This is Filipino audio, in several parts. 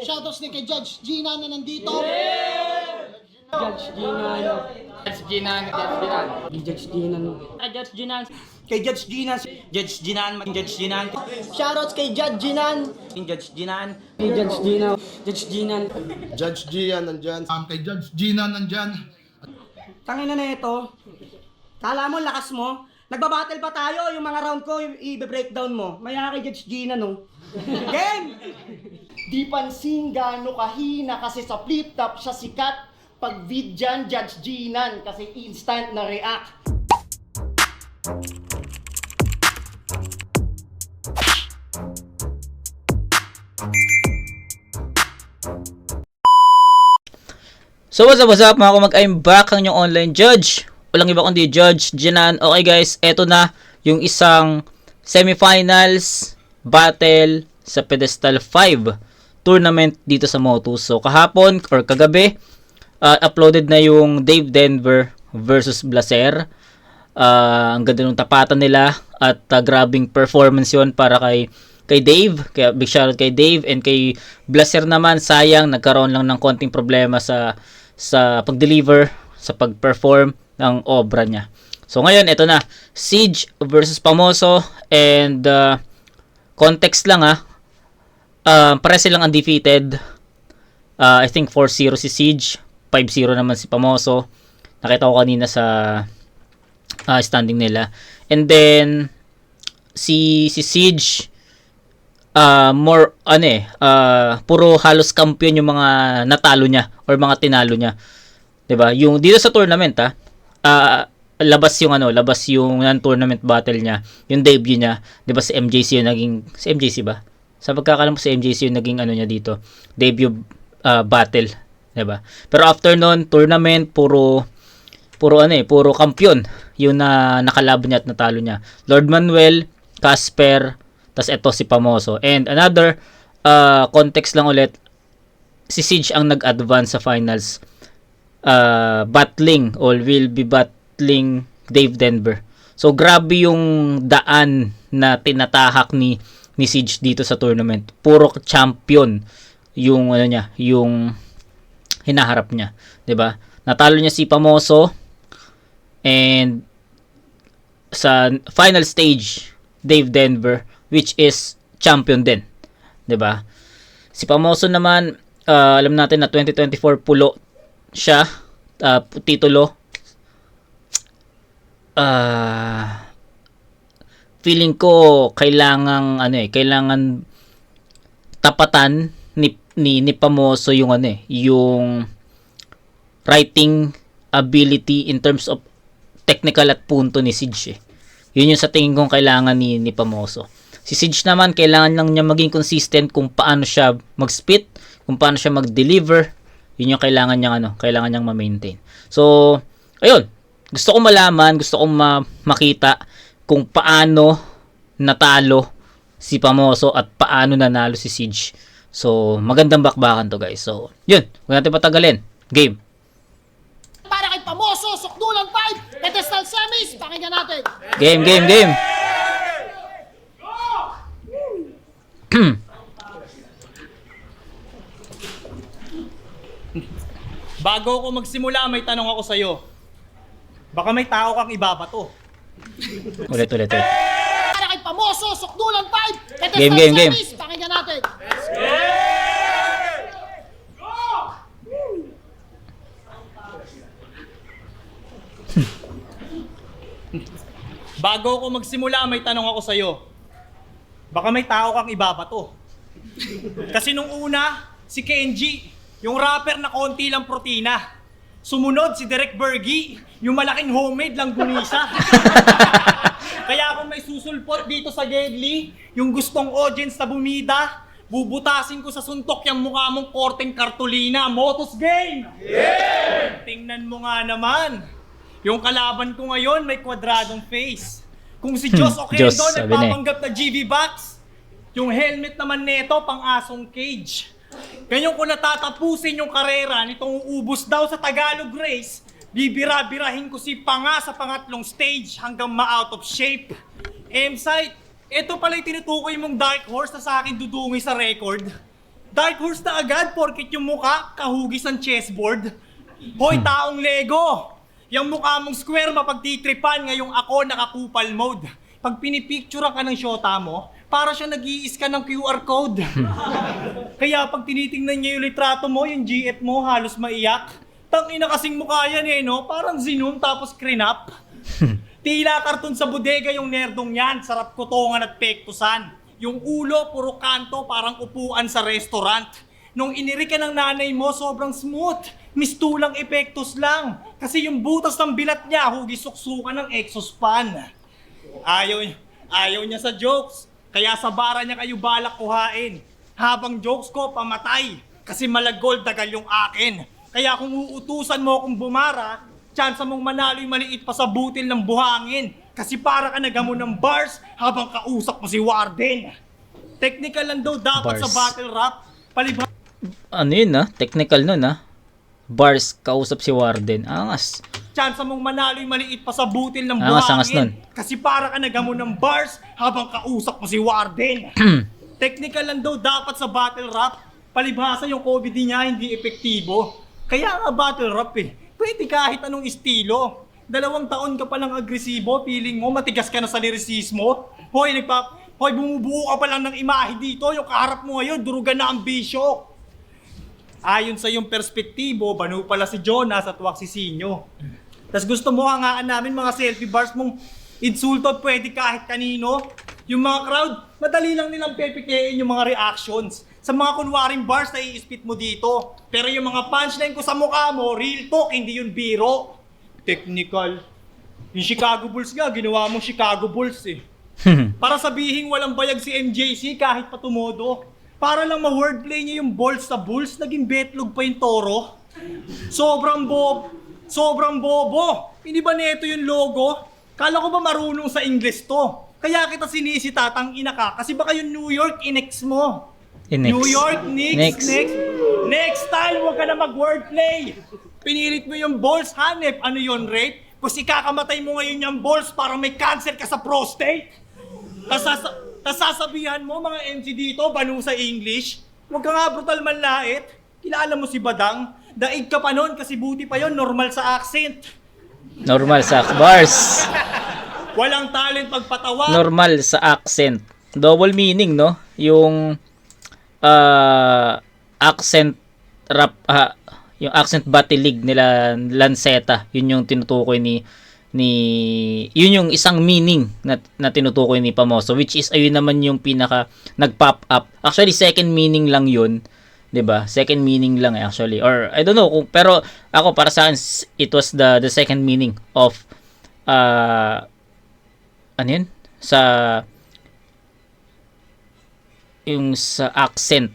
Shoutouts din kay Judge Gina na nandito. Judge Ginan. Judge Ginan, Judge Ginan. Judge Ginan. Judge Ginan. Kay Judge Ginan, Judge Ginan, Judge Ginan, Shoutouts kay Judge Ginan. Judge Ginan, Judge Ginan. Judge Ginan. Judge Gian nandyan. Kay Judge Gina nandyan. Tangina na ito. Kala mo, lakas mo? Nagbabattle pa tayo, yung mga round ko, i-breakdown mo. Maya kay Judge Gina, no? Game! Di pansin gaano kahina kasi sa flip top siya sikat. Pag vid dyan, Judge Ginan kasi instant na react. So what's up mga kumag, I'm back ang inyong online judge. Walang iba kundi Judge Ginan. Okay guys, eto na yung isang semifinals battle sa Pedestal 5 tournament dito sa Motus. So kahapon or kagabi, uploaded na yung Dave Denver versus Blaser. Ang ganda ng tapatan nila at grabing performance yon para kay Dave. Kaya big shoutout kay Dave, and kay Blaser naman, sayang nagkaroon lang ng konting problema sa pag-deliver, sa pag-perform ng obra niya. So ngayon, ito na, Siege versus Pamoso, and context lang pare silang undefeated. I think 4-0 si Siege, 5-0 naman si Pamoso. Nakita ko kanina sa standing nila. And then si Siege, more puro halos kampiyon yung mga natalo niya or mga tinalo niya, 'di ba? Yung dito sa tournament labas yung non-tournament battle niya, yung debut niya, 'di ba? Si MJC ba? Sa pagkakalam ko si MJC yung naging niya dito, debut battle, 'di ba? Pero after noon, tournament puro kampiyon yung nakalaban niya at natalo niya. Lord Manuel, Casper, tas eto si Pamoso. And another context lang ulit, si Siege ang nag-advance sa finals, will be battling Dave Denver. So grabe yung daan na tinatahak ni Siege dito sa tournament. Puro champion yung yung hinaharap niya, 'di ba? Natalo niya si Pamoso, and sa final stage Dave Denver, which is champion din, 'di ba? Si Pamoso naman, alam natin na 2024 pulo siya, titulo. Feeling ko kailangan tapatan ni Pamoso yung yung writing ability in terms of technical at punto ni Siege. Yun yung sa tingin kong kailangan ni Pamoso. Si Siege naman, kailangan lang niya maging consistent kung paano siya mag-spit, kung paano siya mag-deliver. Yun yung kailangan niyang ma-maintain. So, ayun. Gusto kong malaman, gusto kong makita kung paano natalo si Pamoso at paano nanalo si Siege. So, magandang bakbakan to guys. So, yun. Huwag natin patagalin. Game. Para kay Pamoso, Sukdulan 5, Pedestal Semis, pakinggan natin. Game. Bago ako magsimula, may tanong ako sa'yo. Baka may tao kang ibabato. Ulit. Para kay Pamoso, Sukdulan 5, Pedestal Game. Semis, pakinggan natin. Bago ako magsimula, may tanong ako sa'yo. Baka may tao kang ibabato. Kasi nung una, si Kenji, yung rapper na konti lang protina. Sumunod si Derek Bergie, yung malaking homemade lang gunisa. Kaya kung may susulpot dito sa Gedli, yung gustong audience na bumida, bubutasin ko sa suntok yung mukha mong korteng kartulina. Motus game! Yeah! Tingnan mo nga naman. Yung kalaban ko ngayon may kwadradong face. Kung si Joss Oquendo Diyos, sabi nagpapanggap na GV Box, yung helmet naman neto pang asong cage. Ganyan ko natatapusin yung karera nitong uubos daw sa Tagalog race, bibira-birahin ko si Panga sa pangatlong stage hanggang ma-out of shape. M-Site, ito pala yung tinutukoy mong dark horse na sa akin dudungi sa record. Dark horse na agad porkit yung mukha kahugis ng chessboard. Hoy, taong Lego! Yung mukha mong square mapagtitripan ngayong ako nakakupal mode. Pag pinipicturean ka ng syota mo, para siya nag-i-scan ng QR code. Kaya pag tinitingnan niya yung litrato mo, yung GF mo, halos maiyak. Tangina kasing mukha yan eh, no? Parang zoom tapos crinap. Tila karton sa bodega yung nerdong yan, sarap kutongan at pektusan. Yung ulo, puro kanto, parang upuan sa restaurant. Nung iniri ka ng nanay mo, sobrang smooth. Mistulang epektos lang. Kasi yung butas ng bilat niya, hugis suksukan ng exospan. Ayaw niya sa jokes. Kaya sa bara niya kayo balak kuhain. Habang jokes ko, pamatay. Kasi malagol dagal yung akin. Kaya kung uutusan mo akong bumara, tsansa mong manalo'y maliit pa sa butil ng buhangin. Kasi para ka nagamon ng bars habang kausap mo si Warden. Technical lang daw dapat Bars. sa battle rap. Palibhas Ano yun technical nun Bars, kausap si Warden. Angas. tsansa mong manalo'y maliit pa sa butil ng Angas nun. buhangin. Kasi para ka nagamon ng bars habang kausap mo si Warden. Technical lang daw dapat sa battle rap. Palibhasa yung COVID niya hindi epektibo. Kaya nga battle rap Pwede kahit anong estilo. 2 taon ka palang agresibo, feeling mo matigas ka na sa lirisismo. Hoy, bumubuo ka pa lang ng imahe dito. Yung kaharap mo ngayon, durugan na ang bisyo. Ayon sa iyong perspektibo, banu pala si Jonas at wak si Sinyo. Tas gusto mo hangaan namin mga selfie bars mong insulto pwede kahit kanino. Yung mga crowd, madali lang nilang pepikein yung mga reactions. Sa mga kunwaring bars na i-spit mo dito. Pero yung mga punchline ko sa mukha mo, real talk, hindi yun biro. Technical. Yung Chicago Bulls nga, ginawa mong Chicago Bulls Para sabihin walang bayag si MJC kahit patumodo. Para lang ma-wordplay niya yung balls sa Bulls, naging betlog pa yung Toro. Sobrang bobo. Hindi ba neto yung logo? Kala ko ba marunong sa English to? Kaya kita sinisita, tang ina ka, kasi baka yung New York inex mo. New York Knicks. Next time, huwag ka na mag-wordplay. Pinilit mo yung balls, hanep. Ano yun, rape? Kasi ikakamatay mo ngayon yung balls para may cancer ka sa prostate. Tas sasabihan mo, mga MC dito, banu sa English. Huwag ka nga brutal manlait. Kilala mo si Badang? Daig ka pa nun kasi buti pa yon normal sa accent. Normal sa bars. Walang talent pagpatawa. Normal sa accent. Double meaning, no? Yung accent rap, yung accent battle league nila Lanceta, yun yung tinutukoy ni yun yung isang meaning na tinutukoy ni Pamoso, which is ayun naman yung pinaka nag-pop up. Actually second meaning lang yun, 'di ba? Second meaning lang actually, or I don't know pero ako para sa akin it was the second meaning of ano yun? Sa accent,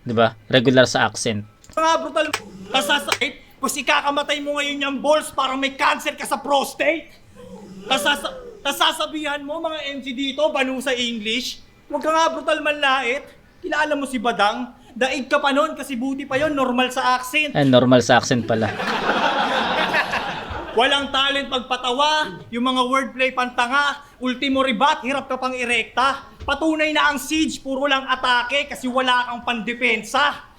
'di ba? Regular sa accent. Mga brutal. Tasasakit. Kasi ikakamatay mo ngayon yung balls para may cancer ka sa prostate. Sasabihan mo mga MC dito, banu sa English. Huwag ka nga brutal manlait. Kilala mo si Badang? Daig ka pa nun kasi buti pa yon normal sa accent. Normal sa accent pala. Walang talent pagpatawa, yung mga wordplay pantanga, ultimo ribat, hirap ka pang irekta. Patunay na ang siege, puro lang atake kasi wala kang pandepensa.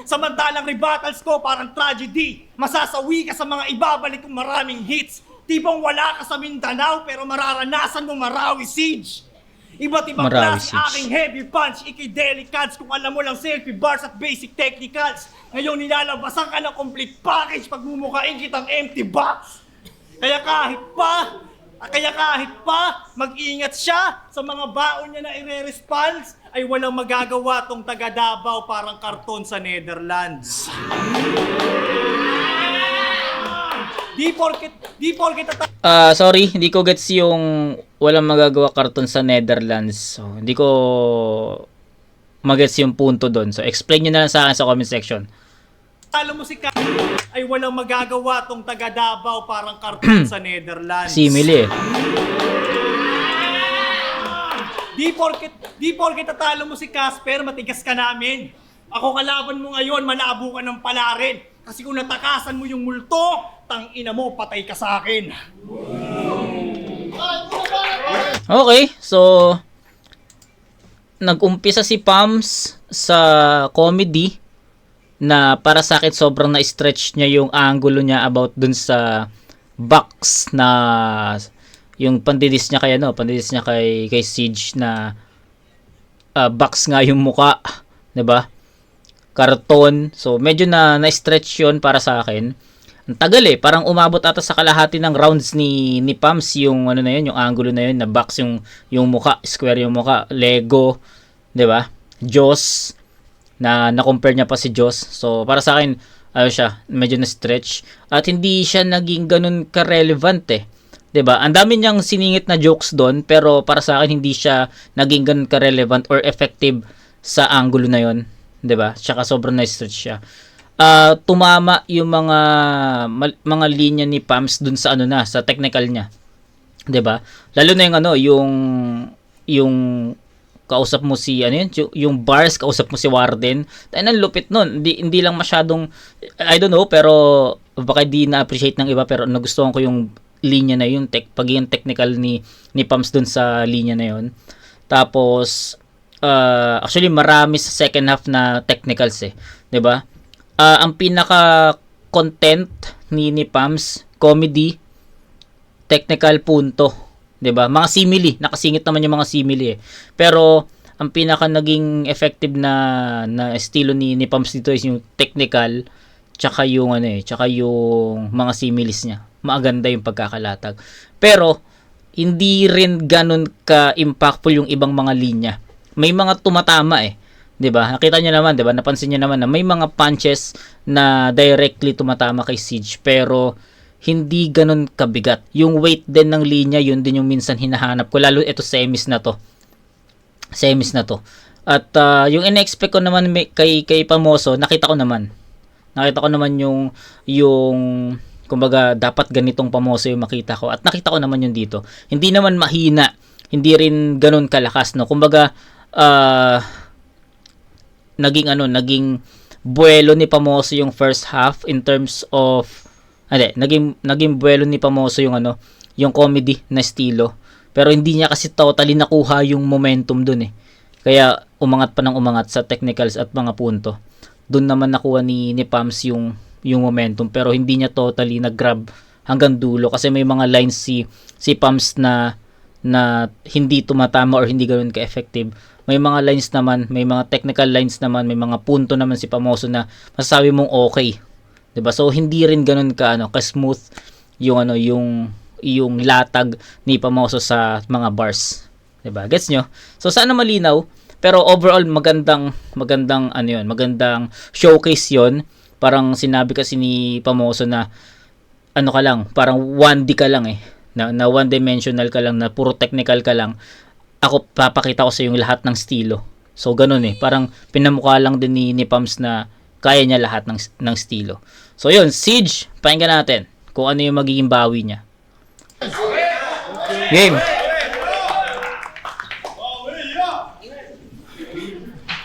Samantalang rebuttals ko parang tragedy. Masasawi ka sa mga ibabalik kong maraming hits. Tipong wala ka sa Mindanao pero mararanasan mo Marawi siege. Iba't ibang Marawi klase siege. aking heavy punch, iki-delicats kung alam mo lang selfie bars at basic technicals. Ngayon nilalabasan ka ng complete package pag mumukhain kitang empty box. Kaya kahit pa mag-ingat siya sa mga baon niya na ire-response, ay walang magagawa tong taga Davao parang karton sa Netherlands. Di porket Sorry, hindi ko gets yung walang magagawa karton sa Netherlands. So, hindi ko magets yung punto doon. So, explain nyo na lang sa akin sa comment section. alam mo si Ka ay walang magagawa tong taga Davao parang karton sa Netherlands. Simile Di porket tatalo mo si Casper, matigas ka namin. Ako kalaban mo ngayon, malabo ka ng palarin. Kasi kung natakasan mo yung multo, tangina mo, patay ka sa akin. Okay, so nag-umpisa si Pams sa comedy na para sa akin sobrang na-stretch niya yung angulo niya about dun sa box na yung pandidis niya kay Siege na box nga yung muka, 'di ba? Karton. So medyo na-stretch 'yon para sa akin. Ang tagal parang umabot ata sa kalahati ng rounds ni Pams yung ano na 'yon, yung angulo na 'yon na box yung muka, square yung muka, Lego, 'di ba? Jaws na compare niya pa si Jaws. So para sa akin siya, medyo na-stretch at hindi siya naging ganun ka-relevant 'di ba? Ang dami niyang siningit na jokes doon pero para sa akin hindi siya naging ganun ka-relevant or effective sa angulo na 'yon, 'di ba? Tsaka sobrang na-stretch siya. Tumama yung mga linya ni Pams dun sa sa technical niya. 'Di ba? Lalo na yung kausap mo si yung bars, kausap mo si Warden. Tayo nang lupit nun. Hindi lang masyadong I don't know pero baka di na-appreciate ng iba pero nagustuhan ko yung linya na yun, pagiging technical ni Pams dun sa linya na yun. Tapos actually marami sa second half na technicals 'di ba? Ang pinaka content ni Pams, comedy, technical, punto, 'di ba? Mga simile, nakasingit naman yung mga simile Pero ang pinaka naging effective na estilo ni Pams dito is yung technical tsaka yung tsaka yung mga similes niya. Maganda yung pagkakalatag. Pero hindi rin ganun ka-impactful yung ibang mga linya. May mga tumatama 'di ba? Nakita niyo naman, 'di ba? Napansin niyo naman na may mga punches na directly tumatama kay Siege pero hindi ganun kabigat. Yung weight din ng linya, yun din yung minsan hinahanap ko. Lalo ito semis na to. At yung in-expect ko naman kay Pamoso, nakita ko naman yung kumbaga dapat ganitong Pamoso yung makita ko. At nakita ko naman yun dito. Hindi naman mahina, hindi rin ganun kalakas, no. Kumbaga naging buwelo ni Pamoso yung first half in terms of naging buwelo ni Pamoso yung comedy na estilo. Pero hindi niya kasi totally nakuha yung momentum dun Kaya umangat pa ng umangat sa technicals at mga punto. Dun naman nakuha ni Pams yung momentum pero hindi niya totally nag-grab hanggang dulo kasi may mga lines si Pams na hindi tumatama or hindi ganoon ka-effective. May mga lines naman, may mga technical lines naman, may mga punto naman si Pamoso na masasabi mong okay. 'Di ba? So hindi rin ganoon ka-smooth yung latag ni Pamoso sa mga bars. 'Di ba? Gets nyo? So sana malinaw, pero overall magandang showcase 'yon. Parang sinabi kasi ni Pamoso na ka lang, parang 1D ka lang na one dimensional ka lang, na puro technical ka lang. Ako papakita ko sa yung lahat ng estilo. So ganun parang pinamukha lang din ni Pams na kaya niya lahat ng estilo. So yun, Siege, pakinggan natin kung ano yung magiging bawi niya. Game.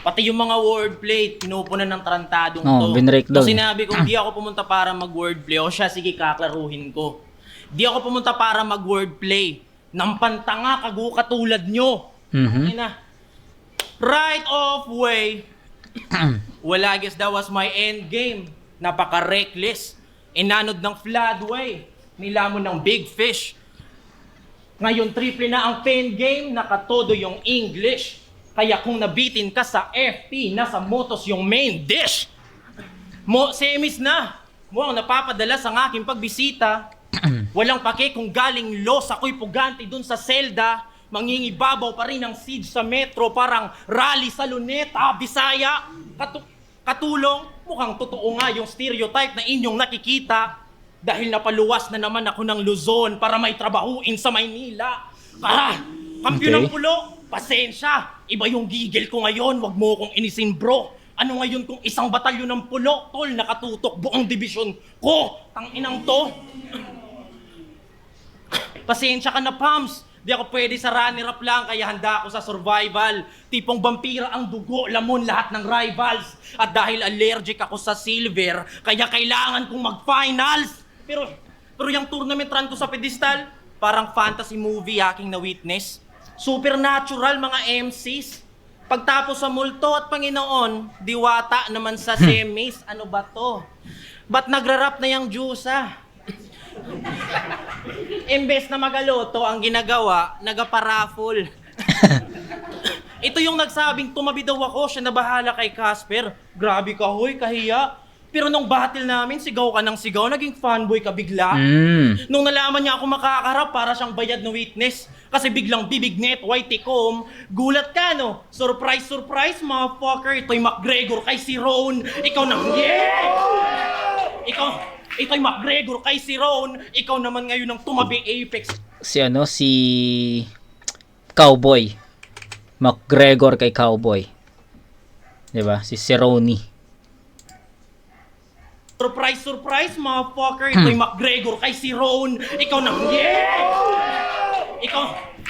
Pati yung mga wordplay, pinupunan ng tarantadong to. Binrake down. So sinabi ko, di ako pumunta para mag-wordplay. O siya, sige, kaklaruhin ko. Di ako pumunta para mag-wordplay. Nang pantanga, katulad nyo. Right of way. Wala, guess that was my end game. Napaka-reckless. Inanod ng floodway. Nilamon ng big fish. Ngayon, triple na ang pen game. Nakatodo yung English. Kaya kung nabitin ka sa FP, nasa motos yung main dish. Semis na. Mo ang napapadala sa aking pagbisita. Walang pake kung galing Los, ako'y pugante dun sa selda. Mangingibabaw pa rin ang siege sa metro, parang rally sa Luneta, Bisaya. Katulong, mukhang totoo nga yung stereotype na inyong nakikita. Dahil napaluwas na naman ako ng Luzon para may trabahuin sa Maynila. Kampiyon ng pulo, pasensya. Iba yung gigil ko ngayon, wag mo kong inisin bro. Ano ngayon kung isang batalyon ng pulo, tol, nakatutok buong dibisyon ko. Tanginang to. Pasensya ka na, Pams. Di ako pwede sa runner-up lang, kaya handa ako sa survival. Tipong vampira ang dugo, lamon lahat ng rivals. At dahil allergic ako sa silver, kaya kailangan kong mag-finals. Pero yung tournament run ko sa pedestal, parang fantasy movie aking na-witness. Supernatural mga MCs. Pagtapos sa multo at Panginoon, diwata naman sa semis. Ano ba to? Ba't nagrarap na yung Diyosa? Imbes na magaloto, ang ginagawa, nagaparafol. Ito yung nagsabing tumabi daw ako, siya na bahala kay Casper. Grabe ka, hoy, kahiya. Pero nung battle namin, sigaw ka ng sigaw, naging fanboy ka bigla. Nung nalaman niya ako makakarap, para siyang bayad na witness. Kasi biglang bibignet, whitey comb, gulat ka, no? Surprise, surprise, motherfucker. Ito'y McGregor kay si Ron. Ikaw na, ito'y McGregor kay si Ron. Ikaw naman ngayon ang tumabi Apex. Si Cowboy. McGregor kay Cowboy. 'Di ba? Si Cerrone. Surprise, surprise, motherfucker. Ito'y McGregor kay si Ron. Ikaw na,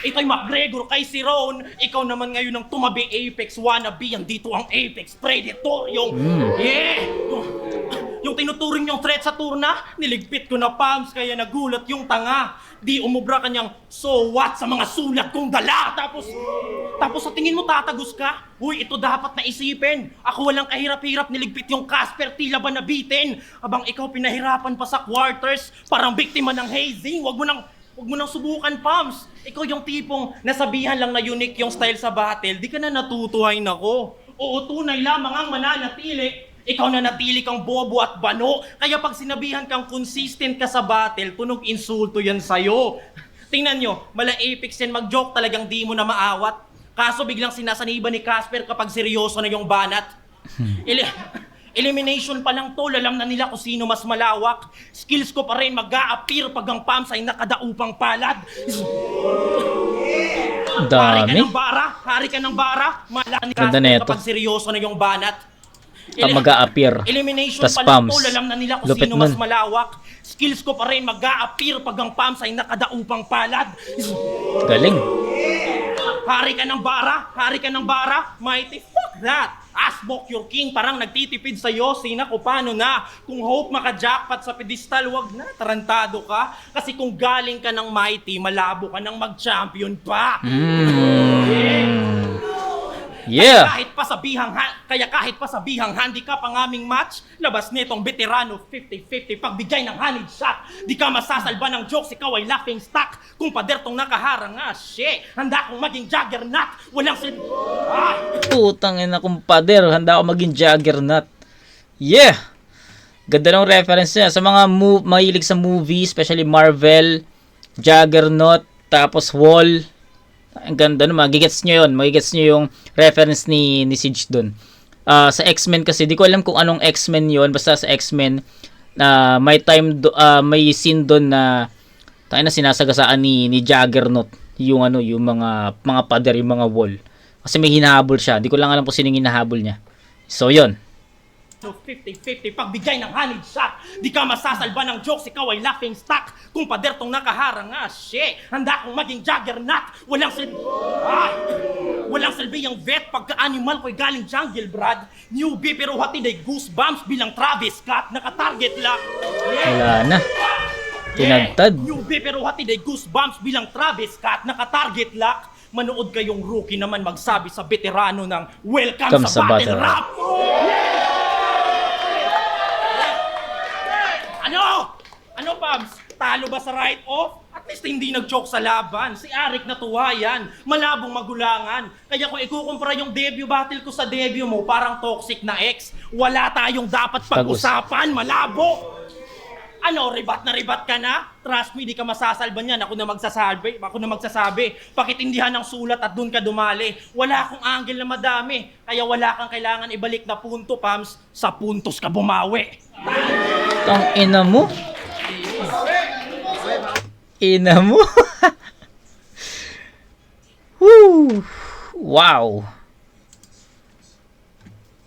ito'y McGregor kay si Ron. Ikaw naman ngayon ang tumabi Apex wannabe. Yan dito ang Apex Predator. Yung tinuturing yung threat sa turna, niligpit ko na palms kaya nagulat yung tanga. Di umubra kanyang so what sa mga sulat kong dala. Tapos sa tingin mo tatagos ka? Uy, ito dapat na isipin. Ako walang kahirap-hirap niligpit yung Casper, tila ba nabitin? Abang ikaw pinahirapan pa sa quarters, parang biktima ng hazing. Wag mo nang subukan, Pams. Ikaw yung tipong nasabihan lang na unique yung style sa battle, di ka na natutuhay nako. Oo, tunay lamang ang mananatili. Ikaw na natili kang bobo at bano. Kaya pag sinabihan kang consistent ka sa battle, tunog insulto yan sa'yo. Tingnan nyo, mala Apex yan mag-joke, talagang di mo na maawat. Kaso biglang sinasaniba ni Casper kapag seryoso na yung banat. Elimination pa lang tol, alam na nila kung sino mas malawak. Skills ko pa rin mag-a-appear pag ang Pams ay nakadaupang palad. Dami. Hari ka ng bara. Mala ni Ganda Casper neto. kapag seryoso na yung banat. Mag-a-appear. Elimination Tas pa lang Pams. tol, alam na nila kung Lupit sino mas nun. malawak. Skills ko pa rin mag-a-appear pag ang Pams ay nakadaupang palad. Galing. Hari ka ng bara, mighty fuck that. Asbok your king, parang nagtitipid sa'yo, sina ko paano na. Kung hope maka-jackpot sa pedestal, wag na, tarantado ka. Kasi kung galing ka ng mighty, malabo ka ng mag-champion pa. Yeah. Kaya kahit pa sabihang handicap ang aming match, labas nitong veterano 50-50 pagbigay ng honey shot. Di ka masasalba ng jokes, ikaw ay laughing stock. Kung pader tong nakaharang shit, handa akong maging juggernaut. Walang Putang ina, kumpader. Handa ako maging juggernaut. Yeah. Ganda ng reference niya. Sa mga mahilig sa movie, especially Marvel, Juggernaut, tapos Wall. Ang ganda naman. Magigets nyo yun. Magigets nyo yung reference ni Siege dun. Sa X-Men kasi, di ko alam kung anong X-Men yun. Basta sa X-Men, may scene dun na sinasagasaan ni Juggernaut. Yung mga pader, yung mga wall. Kasi may hinahabol siya. Di ko lang alam kung sino yung hinahabol niya. So, yun. 50-50 pagbigay ng honey shot. Di ka masasalba ng jokes, ikaw ay laughing stock. Kung pader tong nakaharang shit, handa akong maging juggernaut. Walang silbi yung vet pagka-animal ko'y galing jungle, brad. Newbie pero hatid ay goosebumps bilang Travis Scott, naka-target lock. Wala na. Tinagtad. Newbie pero hatid ay goosebumps bilang Travis Scott, naka-target lock. Manood kayong rookie naman magsabi sa veterano ng welcome sa battle rap. Ano, Pabs? Talo ba sa write-off? At least hindi nag-joke sa laban. Si Arik natuwa yan. Malabong magulangan. Kaya kung ikukumpara yung debut battle ko sa debut mo, parang toxic na ex. Wala tayong dapat pag-usapan. Malabo! Ano, ribat na ribat ka na? Trust me, di ka masasalban yan. Ako na magsasabi. Pakitindihan ng sulat at dun ka dumali. Wala akong angle na madami. Kaya wala kang kailangan ibalik na punto, Pams. Sa puntos ka bumawi. Tang ina mo. Ina mo. Woo! Wow.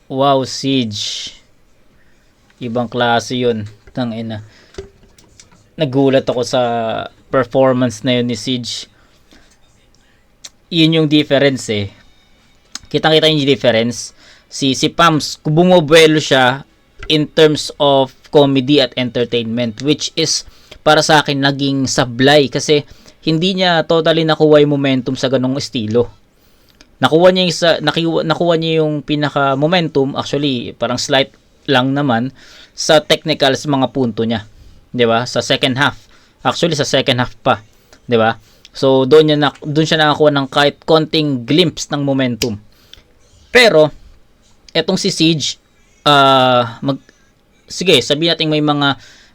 Wow, Siege. Ibang klase yun. Tang ina. Nagulat ako sa performance na yun ni Siege. Yun yung difference eh. Kitang-kita yung difference. Si Pams, kung bumubuelo siya in terms of comedy at entertainment, which is para sa akin naging sablay kasi hindi niya totally nakuha yung momentum sa ganong estilo. nakuha niya nakuha niya yung pinaka momentum, actually parang slight lang naman sa technicals mga punto niya, 'di ba? Sa second half. Actually sa second half pa, 'di ba? So doon siya nakakuha ng kahit konting glimpse ng momentum. Pero etong si Siege, sige, sabihin natin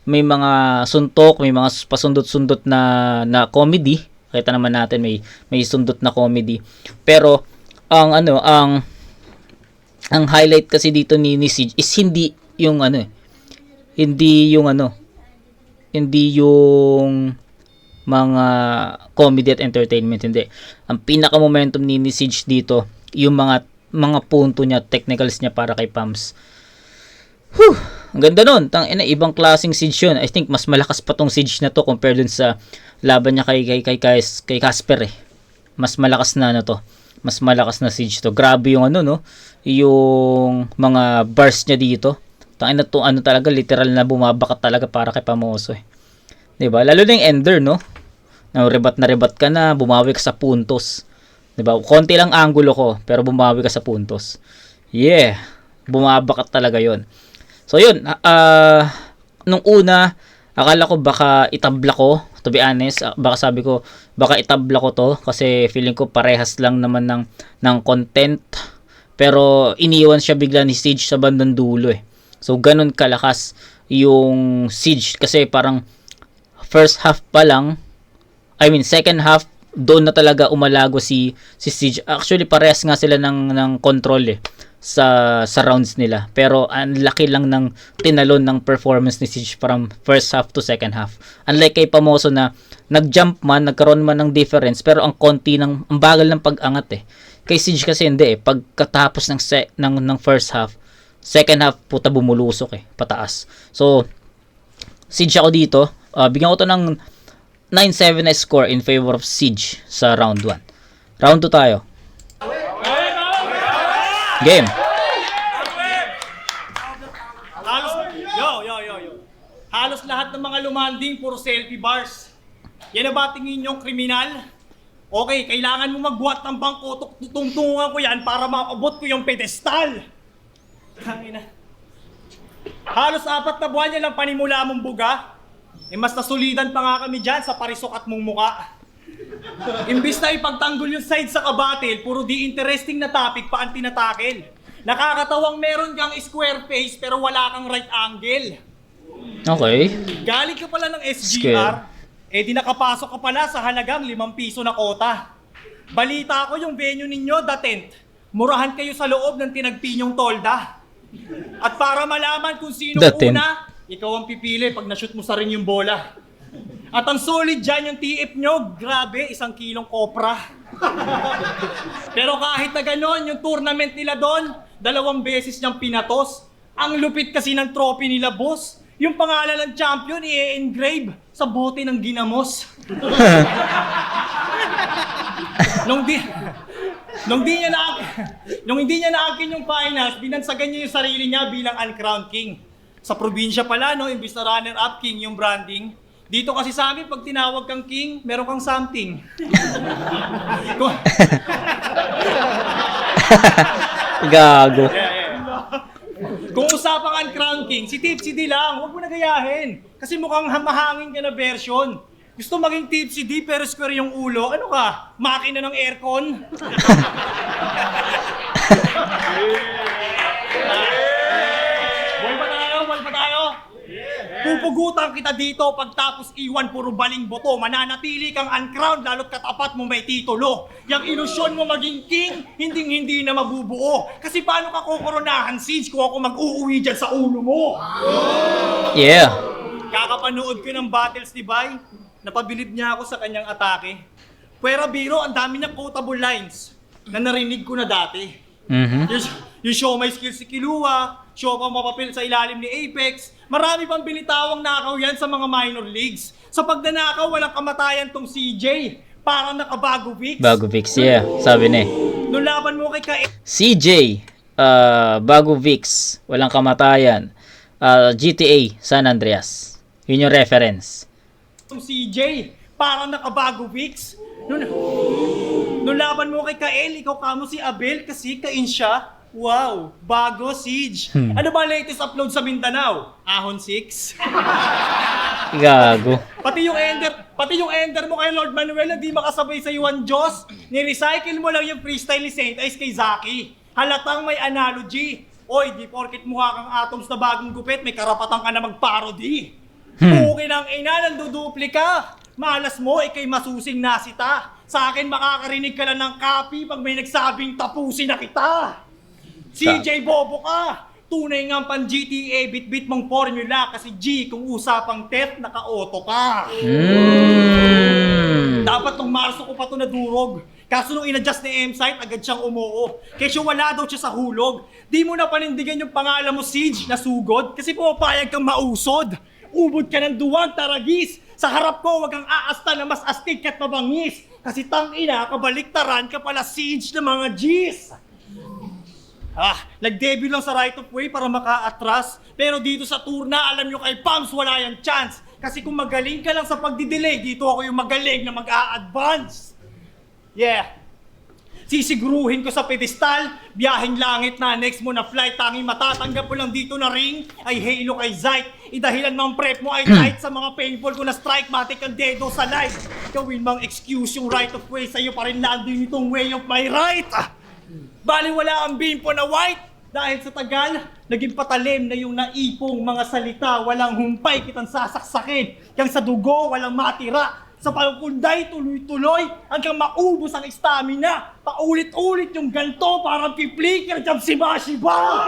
may mga suntok, may mga pasundot-sundot na comedy. Kita naman natin may sundot na comedy. Pero ang highlight kasi dito ni Siege is hindi yung mga comedy at entertainment, hindi. Ang pinaka momentum ni Siege dito yung mga punto niya, technicals niya para kay Pams. Ang ganda nun. Ibang klaseng Siege yun. I think mas malakas pa tong Siege na to compare dun sa laban niya kay Casper eh. Mas malakas na to. Mas malakas na Siege to. Grabe yung yung mga bars niya dito. Tangina to, talaga literal na bumabakat talaga para kay Pamoso eh. 'Di ba? Lalo na yung Ender, no? Na rebat ka na, bumawi ka sa puntos. 'Di ba? Konti lang angulo ko, pero bumawi ka sa puntos. Yeah. Bumabakat talaga 'yon. So 'yun, nung una, akala ko baka itabla ko, to be honest. Baka sabi ko, baka itabla ko to kasi feeling ko parehas lang naman ng content. Pero iniwan siya bigla ni Siege sa bandang dulo eh. So ganun kalakas yung Siege kasi parang first half pa lang, second half, doon na talaga umalago si Siege. Actually parehas nga sila ng control eh sa rounds nila. Pero ang laki lang ng tinalon ng performance ni Siege from first half to second half. Unlike kay Pamoso na nag-jump man, nagkaroon man ng difference, pero ang bagal ng pag-angat eh. Kay Siege kasi hindi eh. Pagkatapos ng first half, second half puta bumulusok eh, pataas. So Siege ako dito. Bigyan ko to ng 9-7 na score in favor of Siege sa round 1. Round 2 tayo. Game. Halos lahat ng mga lumanding puro selfie bars. Yan na ba tingin niyong kriminal? Okay, kailangan mo magbuhat ng bangko, tungtungan ko yan para maabot ko yung pedestal. Halos 4 na buwan niya lang panimula mong buga. Mas nasulidan pa nga kami dyan sa parisukat mong muka. Imbis na ipagtanggol yung side sa kabatil, puro di interesting na topic pa ang tinatakil. Nakakatawang meron kang square face pero wala kang right angle. Okay. Galing ka pala ng SGR, di nakapasok ka pala sa halagang 5 piso na kota. Balita ko yung venue ninyo, The Tent. Murahan kayo sa loob ng tinagpinyong tolda. At para malaman kung sino una, ikaw ang pipili pag na-shoot mo sa ring yung bola. At ang solid dyan yung TF nyo, grabe, 1 kilong kopra. Pero kahit na ganon, yung tournament nila doon, 2 beses niyang pinatos. Ang lupit kasi ng trophy nila, boss. Yung pangalan ng champion, i-engrave sa bote ng ginamos. Nung hindi niya naakin yung finals, binansagan niya yung sarili niya bilang uncrowned king. Sa probinsya pala, no, imbis na runner-up king yung branding. Dito kasi sa amin, pag tinawag kang king, meron kang something. Gago. Kung usapang uncrowned king, si Tipsy D lang, huwag mo na gayahin. Kasi mukhang mahangin ka na version. Gusto maging Tipsy D pero square yung ulo. Ano ka? Makina ng aircon? Buhay pa tayo? Pupugutan kita dito pagtapos iwan puro baling boto. Mananatili kang uncrowned lalo't katapat mo may titulo. Yang ilusyon mo maging king, hindi na mabubuo. Kasi paano ka kukoronahan, Siege, kung ako mag-uuwi dyan sa ulo mo? Yeah. Kakapanood ko ng battles ni Bay. Napabilib niya ako sa kanyang atake. Pwera biro, ang dami niyang quotable lines na narinig ko na dati. Yung show my skills si Kilua, show pa mapapil sa ilalim ni Apex. Marami pang binitawang nakaw yan sa mga minor leagues. Sa pagdanakaw, walang kamatayan tong CJ. Parang nakabago Vix. Bago Vix, yeah. Sabi ni. Nung laban mo kay CJ, Bago Vix, walang kamatayan. GTA, San Andreas. Yun yung reference. CJ, parang nakabago Vix. Nung laban mo kay Kael, ikaw kamo si Abel kasi kain siya. Wow, bago Siege. Ano ba latest upload sa Mindanao? Ahon 6? Gago. Pati yung ender mo kay Lord Manuel na di makasabay sa Yuan Diyos. Ni-recycle mo lang yung freestyle ni Saint Ice kay Zaki. Halatang may analogy. Oy, di porket mukha kang atoms na bagong gupit, may karapatan ka na mag-parody. Okay ng ina, nandudupli ka. Malas mo, ikay masusing nasita. Sa akin makakarinig ka lang ng copy pag may nagsabing tapusin na kita. CJ Bobo ka! Tunay nga pang GTA, bit-bit mong formula kasi G, kung usapang TEF, naka-auto ka. Dapat nung Marso ko pa ito nadurog. Kaso nung in-adjust ni M-Site, agad siyang umuo. Kesyo wala daw siya sa hulog. Di mo na panindigan yung pangalan mo, Siege, na sugod, kasi pumapayag kang mausod. Ubod ka ng duwag, taragis. Sa harap ko, wag kang aasta na mas astig ka't mabangis. Kasi tangina, kabaliktaran ka pala, Siege, ng mga Gs. Nag-debut lang sa right of way para maka-atras. Pero dito sa turna, alam nyo kay Pams, wala yung chance. Kasi kung magaling ka lang sa pagdidelay, dito ako yung magaling na mag-a-advance. Yeah. Sisiguruhin ko sa pedestal, biyaheng langit na next mo na flight, tanging matatanggap mo lang dito na ring, ay halo kay Zite. Idahilan mang prep mo ay tight sa mga painful ko na strike, matik ang dedo sa life. Gawin mang excuse yung right of way, sa'yo pa rin landin itong way of my right. Bali wala ang bimpo na white dahil sa tagal, naging patalim na yung naipong mga salita. Walang humpay kitang sasaksakin, yang sa dugo walang matira. Sa pangkunday tuloy-tuloy hanggang maubos ang stamina. Paulit-ulit yung ganto parang piplikir dyan si Bashiba.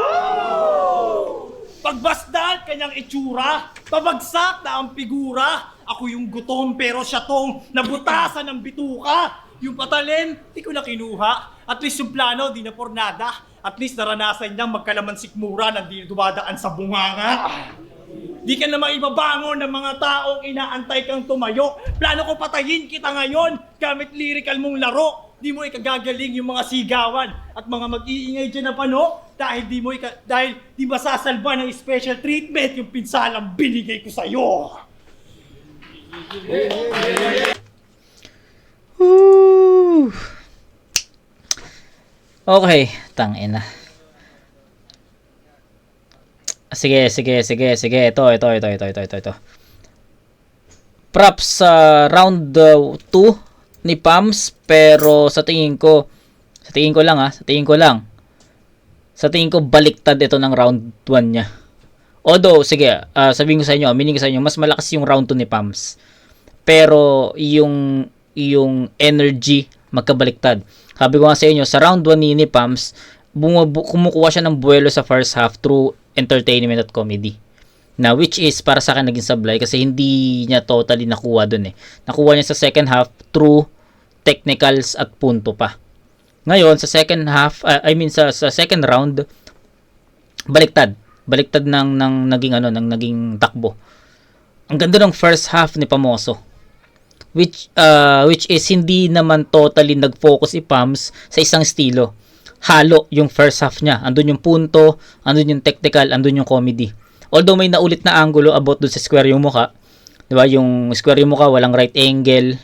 Pagbasdal kanyang itsura, pabagsak na ang figura. Ako yung gutom pero siya tong nabutasan ng bituka. Yung patalim, di ko na kinuha. At least yung plano, di na pornada. At least naranasan niyang magkalamansikmura na di dumadaan sa bunganga. Di ka na maibabangon ng mga taong inaantay kang tumayo. Plano ko patayin kita ngayon gamit lyrical mong laro. Di mo ikagagaling yung mga sigawan at mga mag-iingay dyan na pano dahil di masasalba ng special treatment yung pinsalang binigay ko sa'yo. Woo! Okay, tangina. Sige. Ito. Props sa round 2 ni Pams, pero sa tingin ko baliktad ito ng round 1 niya. Although, sige, sabihin ko sa inyo, mas malakas yung round 2 ni Pams. Pero yung energy magkabaliktad. Sabi ko nga sa inyo, sa round 1 ni Pams, kumukuha siya ng buwelo sa first half through entertainment at comedy. Na which is para sa akin naging sablay kasi hindi niya totally nakuha dun eh. Nakuha niya sa second half through technicals at punto pa. Ngayon sa second half, sa second round, baliktad ng naging takbo. Ang ganda ng first half ni Pamoso. Which is hindi naman totally nag-focus si Pams sa isang estilo. Halo yung first half niya. Andun yung punto, andun yung technical, andun yung comedy. Although may naulit na angulo about dun sa square yung mukha. 'Di ba? Yung square yung mukha, walang right angle,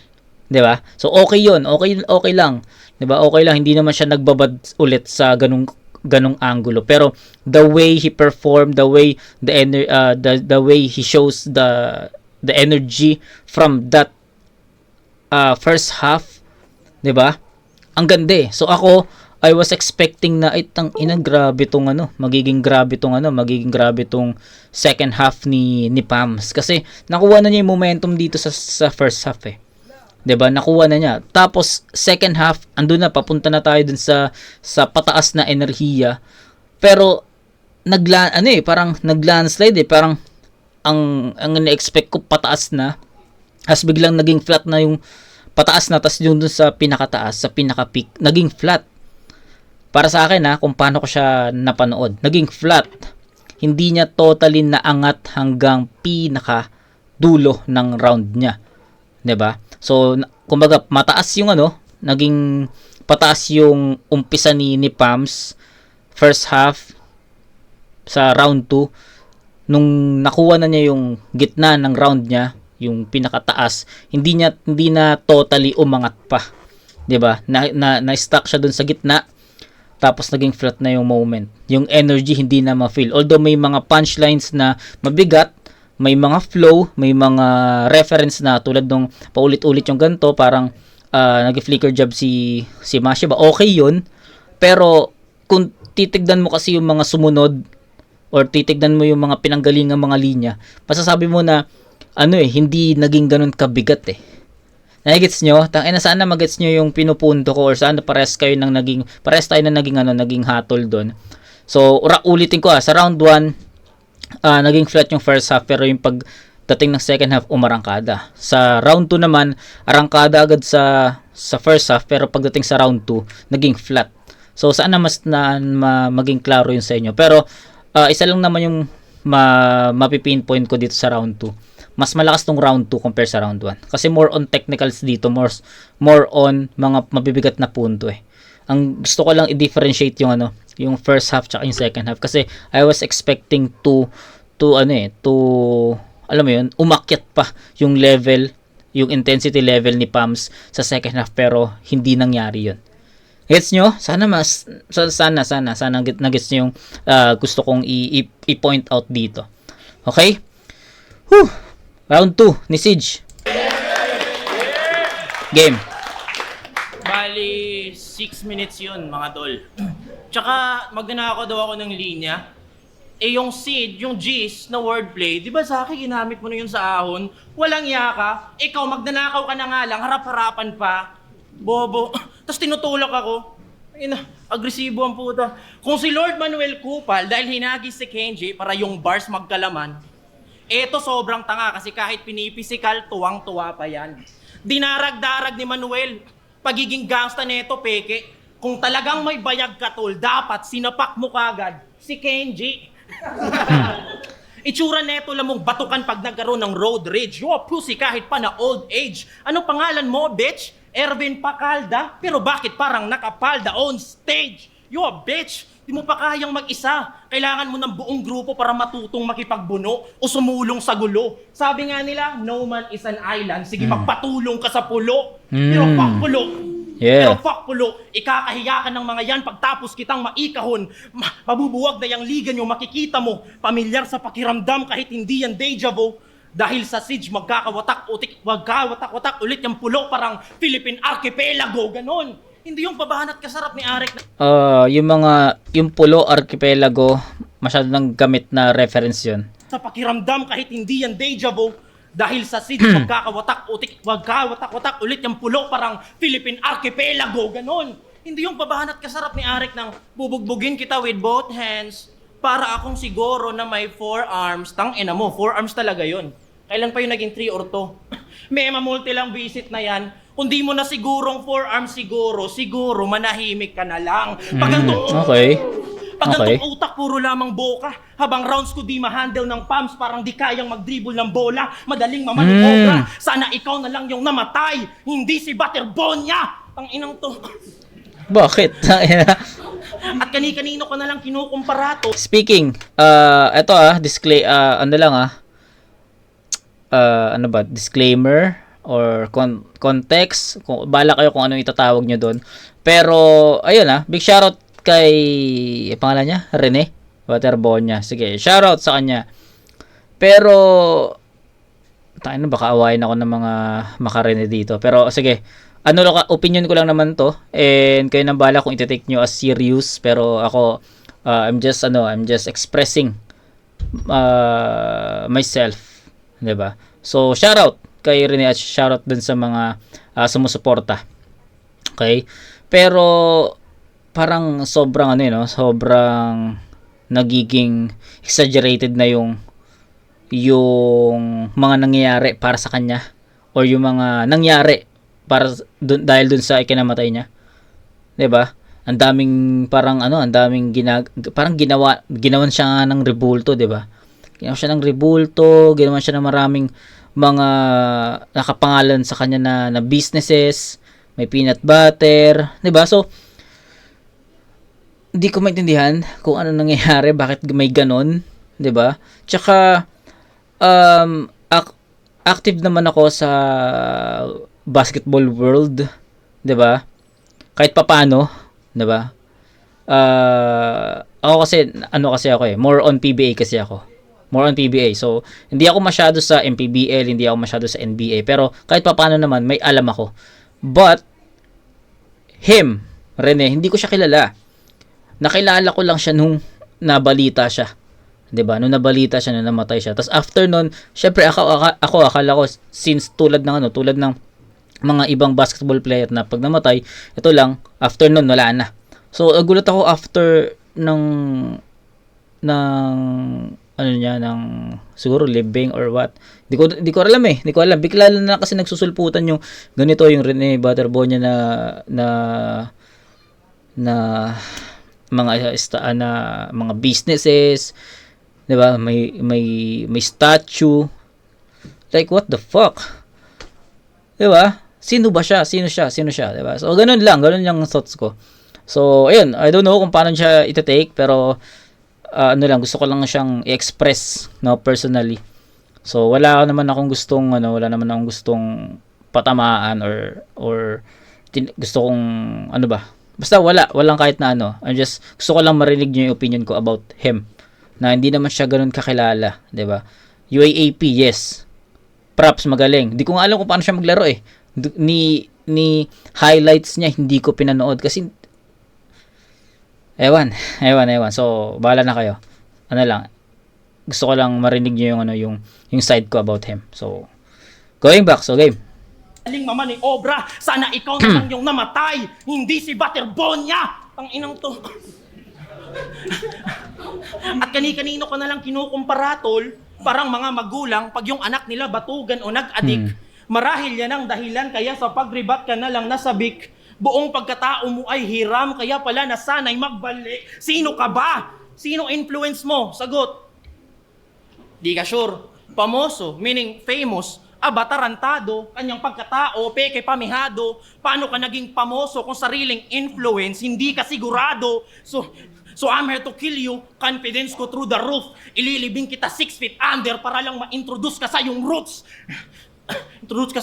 'di ba? So okay 'yun. Okay lang. 'Di ba? Okay lang, hindi naman siya nagbabad ulit sa ganung angulo. Pero the way he performed, the way the way he shows the energy from that first half, 'di ba? Ang ganda eh. So I was expecting na magiging grabe tong second half ni Pams kasi nakuha na niya yung momentum dito sa first half eh. 'Di ba? Nakuha na niya. Tapos second half, andun na papunta na tayo dun sa pataas na enerhiya. Pero parang naglandslide eh. Parang ang na-expect ko pataas na. As biglang naging flat na yung pataas na, tas yung dun sa pinakataas, sa pinaka-peak, naging flat. Para sa akin kung paano ko siya napanood, naging flat. Hindi niya totally naangat hanggang pinaka dulo ng round niya. 'Di ba? So, kumbaga mataas yung naging pataas yung umpisa ni Pams first half sa round 2. Nung nakuha na niya yung gitna ng round niya, yung pinakataas, hindi na totally umangat pa. 'Di ba? Na-stuck siya dun sa gitna. Tapos naging flat na yung moment. Yung energy hindi na ma-feel. Although may mga punchlines na mabigat, may mga flow, may mga reference na tulad nung paulit-ulit yung ganito, parang nag-flicker job si Mashiba. Okay 'yun. Pero kung titignan mo kasi yung mga sumunod or titignan mo yung mga pinanggalingang mga linya, masasabi mo na hindi naging ganun kabigat eh. Nagets nyo? Tangina, sana magets nyo yung pinupunto ko or sana pares tayo na naging hatol doon. So, ulitin ko sa round 1, naging flat yung first half pero yung pagdating ng second half umarangkada. Sa round 2 naman, arangkada agad sa first half pero pagdating sa round 2, naging flat. So, sana mas maging klaro yun sa inyo. Pero, isa lang naman yung mapipinpoint ko dito sa round 2. Mas malakas tong round 2 compare sa round 1. Kasi more on technicals dito, more on mga mabibigat na punto eh. Ang gusto ko lang i-differentiate yung first half tsaka yung second half kasi I was expecting to alam mo yun, umakyat pa yung level, yung intensity level ni Pams sa second half pero hindi nangyari yun. Gets nyo? Sana nagets nyo yung gusto kong i-point out dito. Okay? Whew! Round 2 ni Siege. Game. Bali, 6 minutes yun, mga tol. Tsaka, magnanakaw daw ako ng linya. Yung seed, yung G's na wordplay, di ba sa akin, ginamit mo na yun sa ahon? Walang yaka. Ikaw, magnanakaw ka na nga lang, harap-harapan pa. Bobo. Tapos tinutulak ako. Agresibo ang puta. Kung si Lord Manuel Kupal, dahil hinagis si Kenji para yung bars magkalaman, eto sobrang tanga kasi kahit pinipisikal, tuwang-tuwa pa yan. Dinarag-darag ni Manuel. Pagiging gangsta neto, peke. Kung talagang may bayag ka, tol, dapat sinapak mo kagad si Kenji. Itsura neto lang mong batukan pag nagkaroon ng road rage. Yo, pussy kahit pa na old age. Ano pangalan mo, bitch? Erwin Pacalda? Pero bakit parang nakapalda on stage? Yo, bitch! Di mo pa kayang mag-isa. Kailangan mo ng buong grupo para matutong makipagbuno o sumulong sa gulo. Sabi nga nila, no man is an island. Sige, magpatulong ka sa pulo. Pero fuck pulo. Yeah. Pero fuck pulo, ikakahiya ka ng mga yan pagtapos kitang maikahon. Mabubuwag na yung liga nyo, makikita mo. Pamilyar sa pakiramdam kahit hindi yan deja vu. Dahil sa siege, magkakawatak-watak ulit yung pulo parang Philippine Archipelago, ganon. Hindi yung babahan at kasarap ni Arek na... yung pulo archipelago, masyado nang gamit na reference yun. Sa pakiramdam kahit hindi yan deja vu. Dahil sa siege, magkakawatak-watak ulit yung pulo parang Philippine Archipelago, ganon. Hindi yung babahan at kasarap ni Arek ng bubugbugin kita with both hands. Para akong siguro na may 4 arms. Tangina mo, 4 arms talaga yun. Kailan pa yung naging 3 or 2? May multi lang visit na yan. Kung di mo na sigurong 4 arms siguro manahimik ka na lang. Pag Okay. utak puro lamang boka. Habang rounds ko di ma-handle ng pumps, parang di kayang mag-dribble ng bola. Madaling mamanobra. Sana ikaw na lang yung namatay. Hindi si Butterbonya. Ang inang to. Bakit? At kani-kanino ko na lang kinukumpara to. Speaking, eto display, disclaimer or context, kung bala kayo kung ano itatawag nyo doon. Pero, ayun big shoutout kay, pangalan niya? Rene Waterbonya. Sige, shoutout sa kanya. Pero, baka awayin ako ng mga makarene dito. Pero, sige, opinion ko lang naman to. And kayo nang bala kung iti-take nyo as serious. Pero ako, I'm just expressing myself. Diba? So, shoutout kay Rene at shoutout dun sa mga sumusuporta. Okay? Pero, parang sobrang sobrang nagiging exaggerated na yung mga nangyayari para sa kanya or yung mga nangyari dahil dun sa ikinamatay niya. 'Di ba? Ang daming parang ginawan siya nga ng rebulto, 'di ba? Ginawan siya ng rebulto, ginawan siya ng maraming mga nakapangalan sa kanya na businesses, may peanut butter, 'di ba? So hindi ko maintindihan kung ano nangyayari, bakit may ganon, 'di ba? Tsaka active naman ako sa basketball world, 'di ba? Kahit papaano, 'di ba? Ako kasi ako more on PBA kasi ako. More on PBA. So, hindi ako masyado sa MPBL, hindi ako masyado sa NBA, pero kahit papaano naman may alam ako. But him, Rene, hindi ko siya kilala. Nakilala ko lang siya nung nabalita siya. 'Di ba? Nung nabalita siya na namatay siya. Tapos after nun, syempre akala ko since tulad ng mga ibang basketball player na pag namatay, ito lang, after nun wala na. So nagulat ako after ng siguro living or what. Hindi ko alam eh. Hindi ko alam. Bigla na kasi nagsusulputan yung ganito, yung Rene Butterbonia na mga businesses, 'di ba? May statue. Like what the fuck? 'Di ba? Sino siya, 'di ba? So ganun lang yung thoughts ko. So ayun, I don't know kung paano siya ite-take, pero gusto ko lang siyang i-express, no, personally. So wala naman akong gustong patamaan or gusto kong basta walang kahit na I just gusto ko lang marinig niyo yung opinion ko about him, na hindi naman siya ganoon kakilala, 'di ba? UAAP, yes. Props, magaling. Hindi ko nga alam kung paano siya maglaro eh. Ni highlights niya hindi ko pinanood kasi ewan. So, bahala na kayo. Gusto ko lang marinig niyo yung side ko about him. So, going back, so game. Aling mama ni Obra, sana ikaw na lang yung namatay, hindi si Butterbonia! Ang inang to. At kani-kanino ko na lang kinukumpara, tol, parang mga magulang, pag yung anak nila batugan o nag-adik, marahil yan ang dahilan kaya sa pagribat ka na lang nasabik, buong pagkatao mo ay hiram, kaya pala nasanay magbalik. Sino ka ba? Sino influence mo? Sagot. Di ka sure. Pamoso, meaning famous, batarantado, kanyang pagkatao, peke pamihado. Paano ka naging pamoso kung sariling influence, hindi ka sigurado? So I'm here to kill you, confidence ko through the roof. Ililibing kita 6 feet under para lang ma-introduce ka sa yung roots.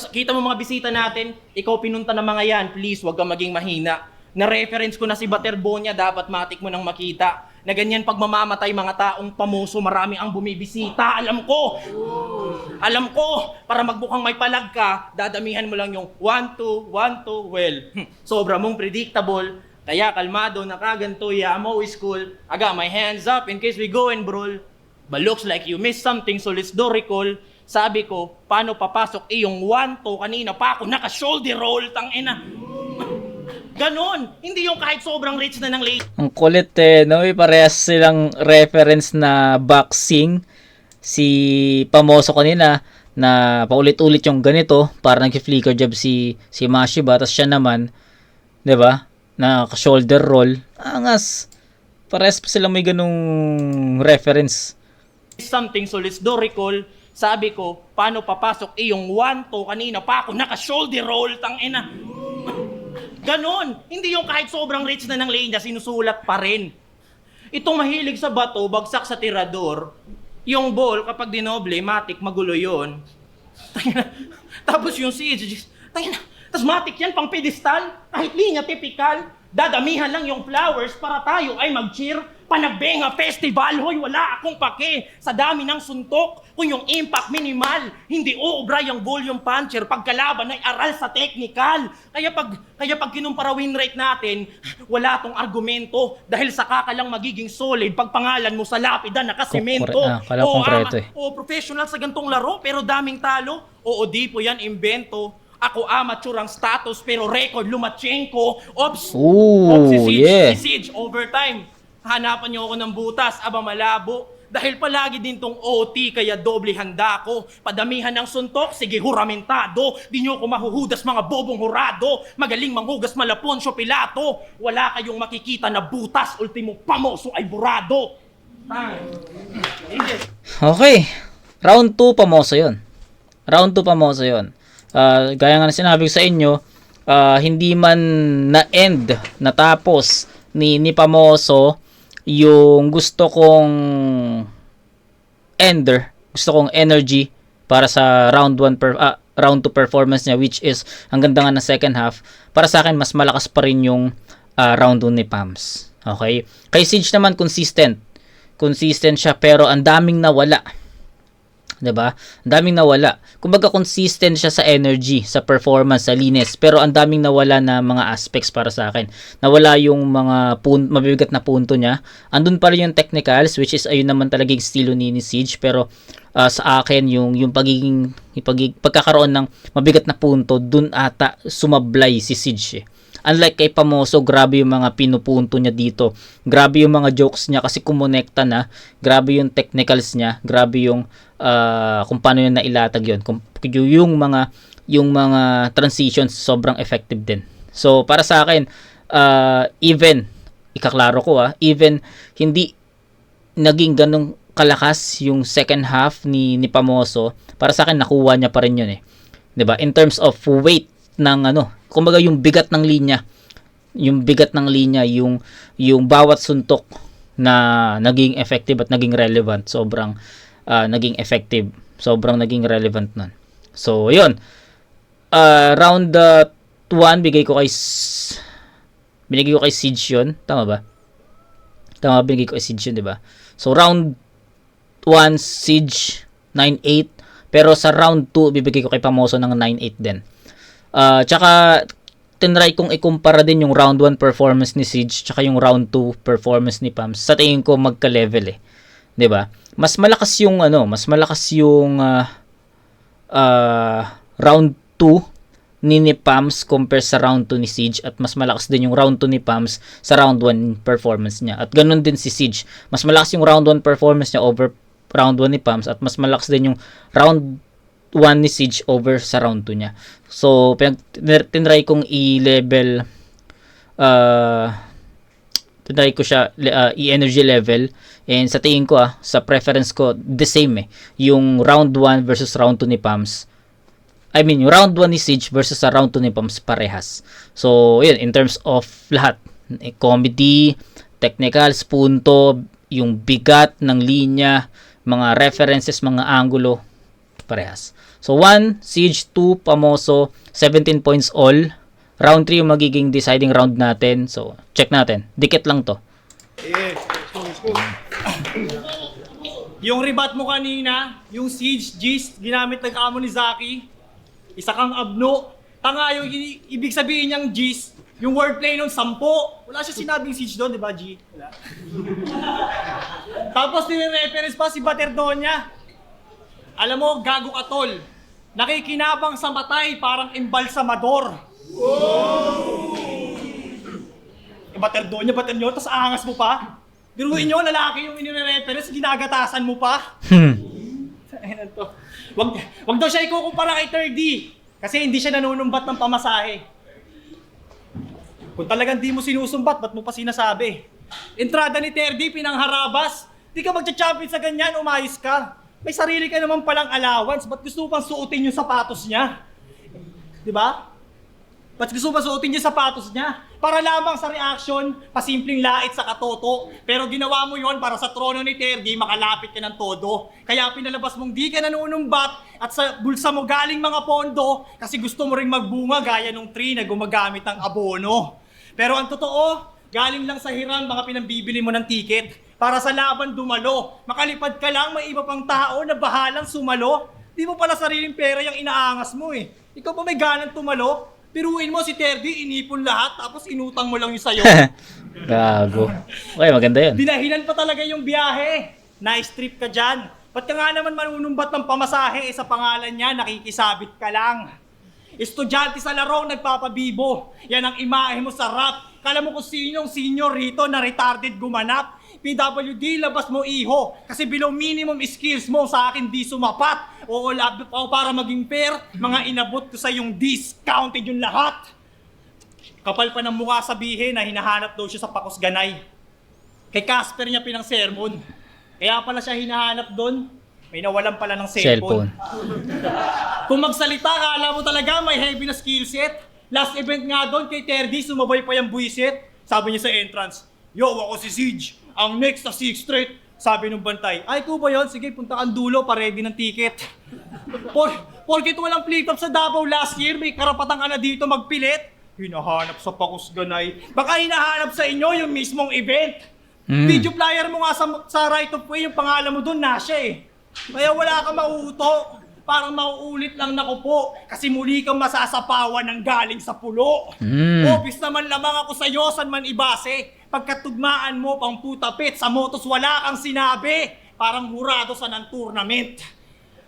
Kita mo mga bisita natin, ikaw pinunta ng mga yan, please wag kang maging mahina. Na-reference ko na si Butterbonia, dapat matik mo nang makita. Na ganyan pag mamamatay mga taong pamoso, marami ang bumibisita. Alam ko, para magbukang may palag ka, dadamihan mo lang yung 1, 2, 1, 2, well. Sobra mong predictable, kaya kalmado, nakaganto, yeah, I'm always cool. I got my hands up in case we go and brawl. But looks like you missed something, so let's do recall. Sabi ko, paano papasok yung 1, 2, kanina pa ako naka-shoulder roll, tangina. Ganon, hindi yung kahit sobrang rich na ng late. Ang kulit no? May parehas silang reference na boxing. Si Pamoso kanina, na paulit-ulit yung ganito, para nag-flicker job si Mashiba, tapos siya naman, 'di ba? Na shoulder roll. Angas. Parehas pa silang may ganung reference. Something, so let's do recall. Sabi ko, paano papasok yung 1, 2, kanina pa ako naka-shoulder roll, tangina. Ganon, hindi yung kahit sobrang rich na ng lenya, sinusulat pa rin. Itong mahilig sa bato, bagsak sa tirador, yung ball, kapag dinoble, matik, magulo yun. Tapos yung siege, tapos matik yan, pang pedestal, kahit linya typical, dadamihan lang yung flowers para tayo ay mag-cheer. Panagbenga festival, hoy, wala akong pake sa dami ng suntok. Kung yung impact minimal, hindi uubra yung volume puncher pagkalaban ay aral sa technical. Kaya pag kinumpara win rate natin, wala tong argumento dahil saka ka lang magiging solid pag pangalan mo sa lapida nakasemento. Professional sa gantong laro pero daming talo. Oo, di po yan invento. Ako amateur ang status pero record Lumachenko. Ops, si Siege overtime. Hanapan niyo ako ng butas, aba malabo. Dahil palagi din tong OT, kaya doble handa ko. Padamihan ng suntok, sige huramentado. Di niyo ko mahuhudas mga bobong hurado. Magaling manghugas Malaponsyo Pilato. Wala kayong makikita na butas, ultimo Pamoso ay burado. Okay. Round 2 Pamoso yun. Gaya nga na sinabi ko sa inyo, hindi man na-end, natapos ni Pamoso yung gusto kong energy para sa round 2 performance niya, which is ang ganda nga ng second half. Para sa akin, mas malakas pa rin yung round 2 ni Pams. Okay? Kay Siege naman, consistent siya, pero ang daming nawala. 'Di ba? Ang daming nawala. Kumbaga consistent siya sa energy, sa performance, sa linis, pero ang daming nawala na mga aspects para sa akin. Nawala yung mga mabibigat na punto niya. Andun pa rin yung technicals, which is ayun naman talaga yung estilo ni Siege, pero sa akin yung pagkakaroon ng mabigat na punto, dun ata sumablay si Siege. Unlike kay Pamoso, grabe yung mga pinupunto niya dito. Grabe yung mga jokes niya kasi kumonekta na. Grabe yung technicals niya. Grabe yung kung paano niya nailatag yun. Yung mga transitions sobrang effective din. So para sa akin, even ikaklaro ko even hindi naging ganong kalakas yung second half ni Pamoso, para sa akin nakuha niya pa rin yun 'Di ba? In terms of weight ng kumbaga yung bigat ng linya, yung bawat suntok na naging effective at naging relevant, sobrang naging effective, sobrang naging relevant nun. So yun, round 1 binigay ko kay Siege yun, tama ba? Binigay ko kay Siege yun, di ba? So round 1 Siege 9-8, pero sa round 2 bibigay ko kay Pamoso ng 9-8 din. Tsaka tinry kong ikumpara din yung round 1 performance ni Siege tsaka yung round 2 performance ni Pams. Sa tingin ko magka-level 'di ba? Mas malakas yung round 2 ni Pams compare sa round 2 ni Siege, at mas malakas din yung round 2 ni Pams sa round 1 performance niya. At ganun din si Siege. Mas malakas yung round 1 performance niya over round 1 ni Pams, at mas malakas din yung round 1 ni Siege over sa round 2 niya. So, tinry kong i-level, tinry ko siya i-energy level, and sa tingin ko sa preference ko, the same yung round 1 versus round 2 ni Pams. I mean, yung round 1 ni Siege versus sa round 2 ni Pams, parehas. So, yun, in terms of lahat, comedy, technicals, punto, yung bigat ng linya, mga references, mga angulo, parehas. So 1 Siege, 2 Pamoso, 17 points all. Round 3 yung magiging deciding round natin. So check natin. Dikit lang to. Yung rebat mo kanina, yung Siege Gist, ginamit ng kamo ni Zaki. Isa kang abno. Tanga yung ibig sabihin niyang Gist, yung wordplay nun 10. Wala siya sinabing Siege doon, di ba G? Wala. Tapos nire-reference pa si Baterdonia. Alam mo, gago ka tol. Nakikinabang sa matay parang embalsamador. Baterdonia, tapos aangas mo pa. Biruin nyo, lalaki yung inire-reference, ginagatasan mo pa. Wag daw siya ikukumpara kay 3D. Kasi hindi siya nanunumbat ng pamasahe. Kung talagang di mo sinusumbat, ba't mo pa sinasabi? Entrada ni 3D, pinangharabas. Di ka magcha-champion sa ganyan, umayos ka. May sarili ka naman palang allowance, ba't gusto mo pang suotin yung sapatos niya? Di ba? Ba't gusto mo pang suotin yung sapatos niya? Para lamang sa reaction, pasimpleng lait sa katoto. Pero ginawa mo yon para sa trono ni Terdi, makalapit ka ng todo. Kaya pinalabas mong di ka nanunumbat at sa bulsa mo galing mga pondo kasi gusto mo ring magbunga gaya nung tree na gumagamit ng abono. Pero ang totoo, galing lang sa hiram mga pinambibili mo ng ticket. Para sa laban dumalo, makalipad ka lang, may iba pang tao na bahalang sumalo. Di mo pala sariling pera yung inaangas mo Ikaw pa may ganang tumalo? Piruin mo si Terdi, inipon lahat, tapos inutang mo lang yung sayo. Gago. Okay, maganda yun. Dinahilan pa talaga yung biyahe. Nice trip ka dyan. Ba't ka nga naman manunumbat ng pamasahe sa pangalan niya, nakikisabit ka lang. Estudyante sa laro, nagpapabibo. Yan ang imahe mo sa rap. Kala mo kung sinong senior rito na retarded gumanap. PWD, labas mo iho. Kasi below minimum skills mo sa akin di sumapat. O para maging fair, mga inabot ko sa yung discounted yung lahat. Kapal pa ng mukha sabihin na hinahanap daw siya sa Pakos Ganay. Kay Casper niya pinang sermon. Kaya pala siya hinahanap doon. May nawalan pala ng cellphone. Kung magsalita, akala mo talaga may heavy na skill set. Last event nga doon kay Terdi, sumabay pa yung buisit. Sabi niya sa entrance, "Yo, ako si Siege. Ang next sa 6th Street." Sabi nung bantay, "Ay, ko ba yun? Sige, punta kang dulo, pa-ready ng ticket." Porkit walang flip-top sa Davao last year, may karapatan ka na dito magpilit. Hinahanap sa Pakusganay. Baka hinahanap sa inyo yung mismong event. Video flyer mo nga sa right of way, yung pangalan mo doon, Nasha eh. Kaya wala kang mauuto. Parang mauulit lang na po. Kasi muli kang masasapawan ng galing sa pulo. Obis naman lamang ako sa'yo, san man ibase. Pagkatugmaan mo pang putapit, sa motos wala kang sinabi. Parang hurado sa ng tournament.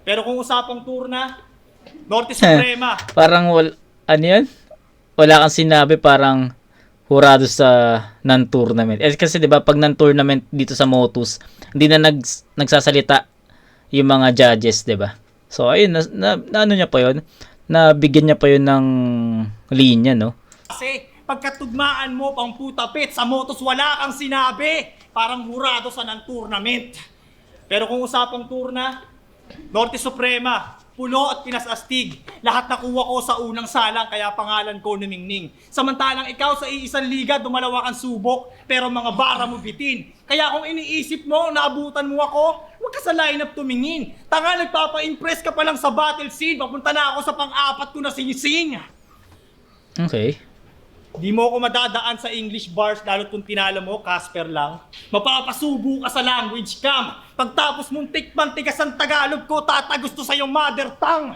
Pero kung usapang tourna, Norte Suprema. Parang ano yun? Wala kang sinabi, parang hurado sa non-tournament. Kasi 'di ba pag non-tournament dito sa Motus, hindi na nagsasalita yung mga judges, 'di ba? So ayun, na ano niya pa 'yon? Nabigyan niya pa 'yon ng linya, no? Kasi pagkatugmaan mo pang putapit, sa Motus wala kang sinabi. Parang hurado sa non-tournament. Pero kung usapang tourna, Norte Suprema, Pulo at Pinas Astig. Lahat nakuha ko sa unang salang kaya pangalan ko Numingning. Samantalang ikaw sa iisang liga dumalawa kang subok pero mga bara mo bitin. Kaya kung iniisip mo naabutan mo ako, huwag ka sa lineup tumingin. Tanga, nagpapa-impress ka pa lang sa battle scene. Papunta na ako sa pang-apat ko na sinising. Okay. Di mo ako madadaan sa English bars lalo kung tinalo mo, Casper lang. Mapapasubo ka sa language cam. Pagtapos mong tikman-tigas ang Tagalog ko, tatagusto sa iyong mother tongue.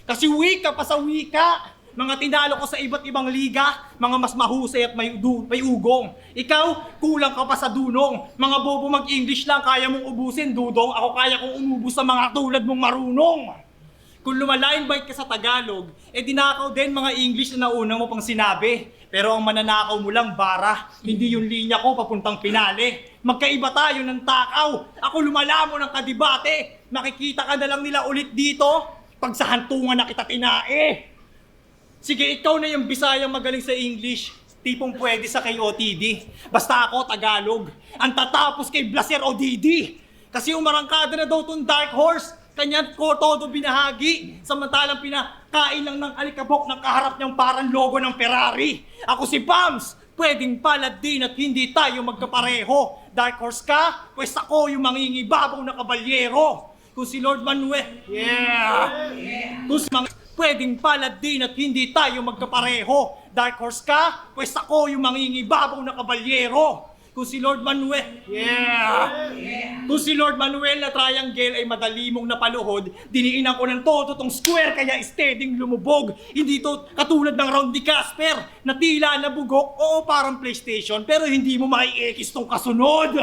Kasi wika pa sa wika. Mga tinalo ko sa iba't ibang liga, mga mas mahusay at may ugong. Ikaw, kulang ka pa sa dunong. Mga bobo mag-English lang, kaya mong ubusin, dudong. Ako kaya kong umubos sa mga tulad mong marunong. Kung lumalain bite ka sa Tagalog, dinakaw din mga English na nauna mo pang sinabi. Pero ang mananakaw mo lang, bara, hindi yung linya ko papuntang pinale. Magkaiba tayo ng takaw. Ako lumalamo ng kadibate. Makikita ka na lang nila ulit dito pag sa hantungan na kita tinae. Sige, ikaw na yung Bisayang magaling sa English. Tipong pwede sa kay OTD. Basta ako, Tagalog. Ang tatapos kay Blaser o Didi. Kasi umarangkada na daw tong Dark Horse. Kanyan ko todo binahagi. Samantalang pinakain lang ng alikabok ng kaharap niyang parang logo ng Ferrari. Ako si Pams, pwedeng palad din at hindi tayo magkapareho. Dark Horse ka, pues ako yung mangingibabaw na kabalyero. Kung si Lord Manuel, Kung si pwedeng palad din at hindi tayo magkapareho. Dark Horse ka, pues ako yung mangingibabaw na kabalyero. Kung si Lord Manuel, Kung si Lord Manuel na triangle ay madali mong napaluhod, diniinan ko ng todo tong square kaya steadyng lumubog. Hindi to katulad ng round ni Casper na tila nabugok, oo parang PlayStation, pero hindi mo mai-ekis tong kasunod.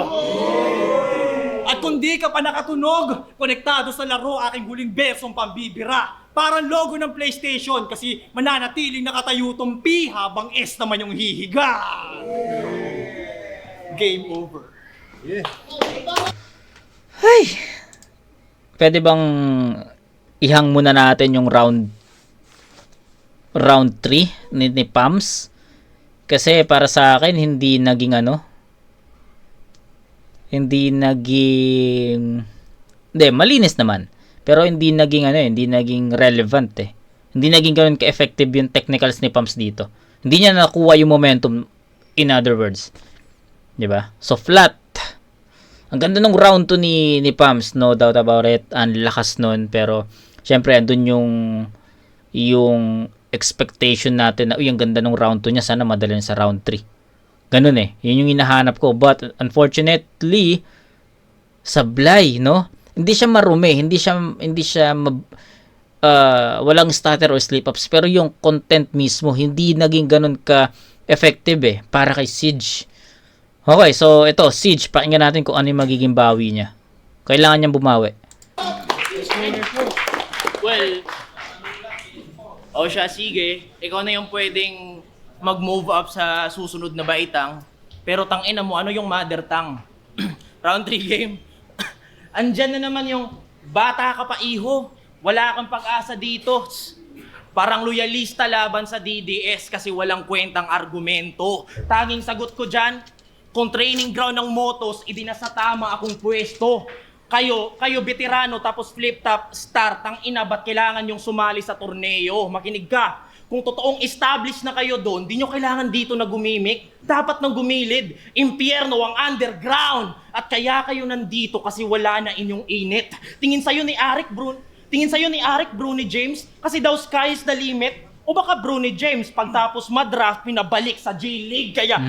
At kung di ka pa nakatunog, konektado sa laro aking huling bersong pambibira. Parang logo ng PlayStation kasi mananatiling nakatayo tong P habang S naman yung hihiga. Game over. Ay. Pwede bang ihang muna natin yung round 3 ni Pams? Kasi para sa akin hindi naging hindi, malinis naman. Pero hindi naging relevant eh. Hindi naging ganoon ka-effective yung technicals ni Pams dito. Hindi niya nakuha yung momentum, in other words. 'Di ba? So flat. Ang ganda ng round 2 ni Pams, no doubt about it. Ang lakas nun, pero syempre andun yung expectation natin na ang ganda ng round 2 niya, sana madali sa round 3. Ganun eh. Yun yung hinahanap ko, but unfortunately sablay, no? Hindi siya marumi, hindi siya walang stutter or slip-ups, pero yung content mismo hindi naging ganun ka effective eh para kay Siege. Okay, so ito, Siege, pakinggan natin kung ano yung magiging bawi niya. Kailangan niyang bumawi. Well, siya, sige. Ikaw na yung pwedeng mag-move up sa susunod na baitang. Pero tangina mo, ano yung mother tongue? Round 3 game. Andyan na naman yung bata ka pa iho. Wala kang pag-asa dito. Parang loyalista laban sa DDS kasi walang kwentang argumento. Tanging sagot ko dyan, kung training ground ng Motos, idinasa tama akong pwesto. Kayo veterano tapos flip-top start, ang ina, ba't kailangan yung sumali sa torneo? Makinig ka. Kung totoong established na kayo doon, di nyo kailangan dito na gumimik. Dapat nang gumilid. Impyerno ang underground. At kaya kayo nandito kasi wala na inyong init. Tingin sa'yo ni Arik Brun, Tingin sa'yo ni Arik, Bruni James, kasi daw sky is the limit. O baka Bruni James, pagtapos madraft, pinabalik sa G-League. Kaya,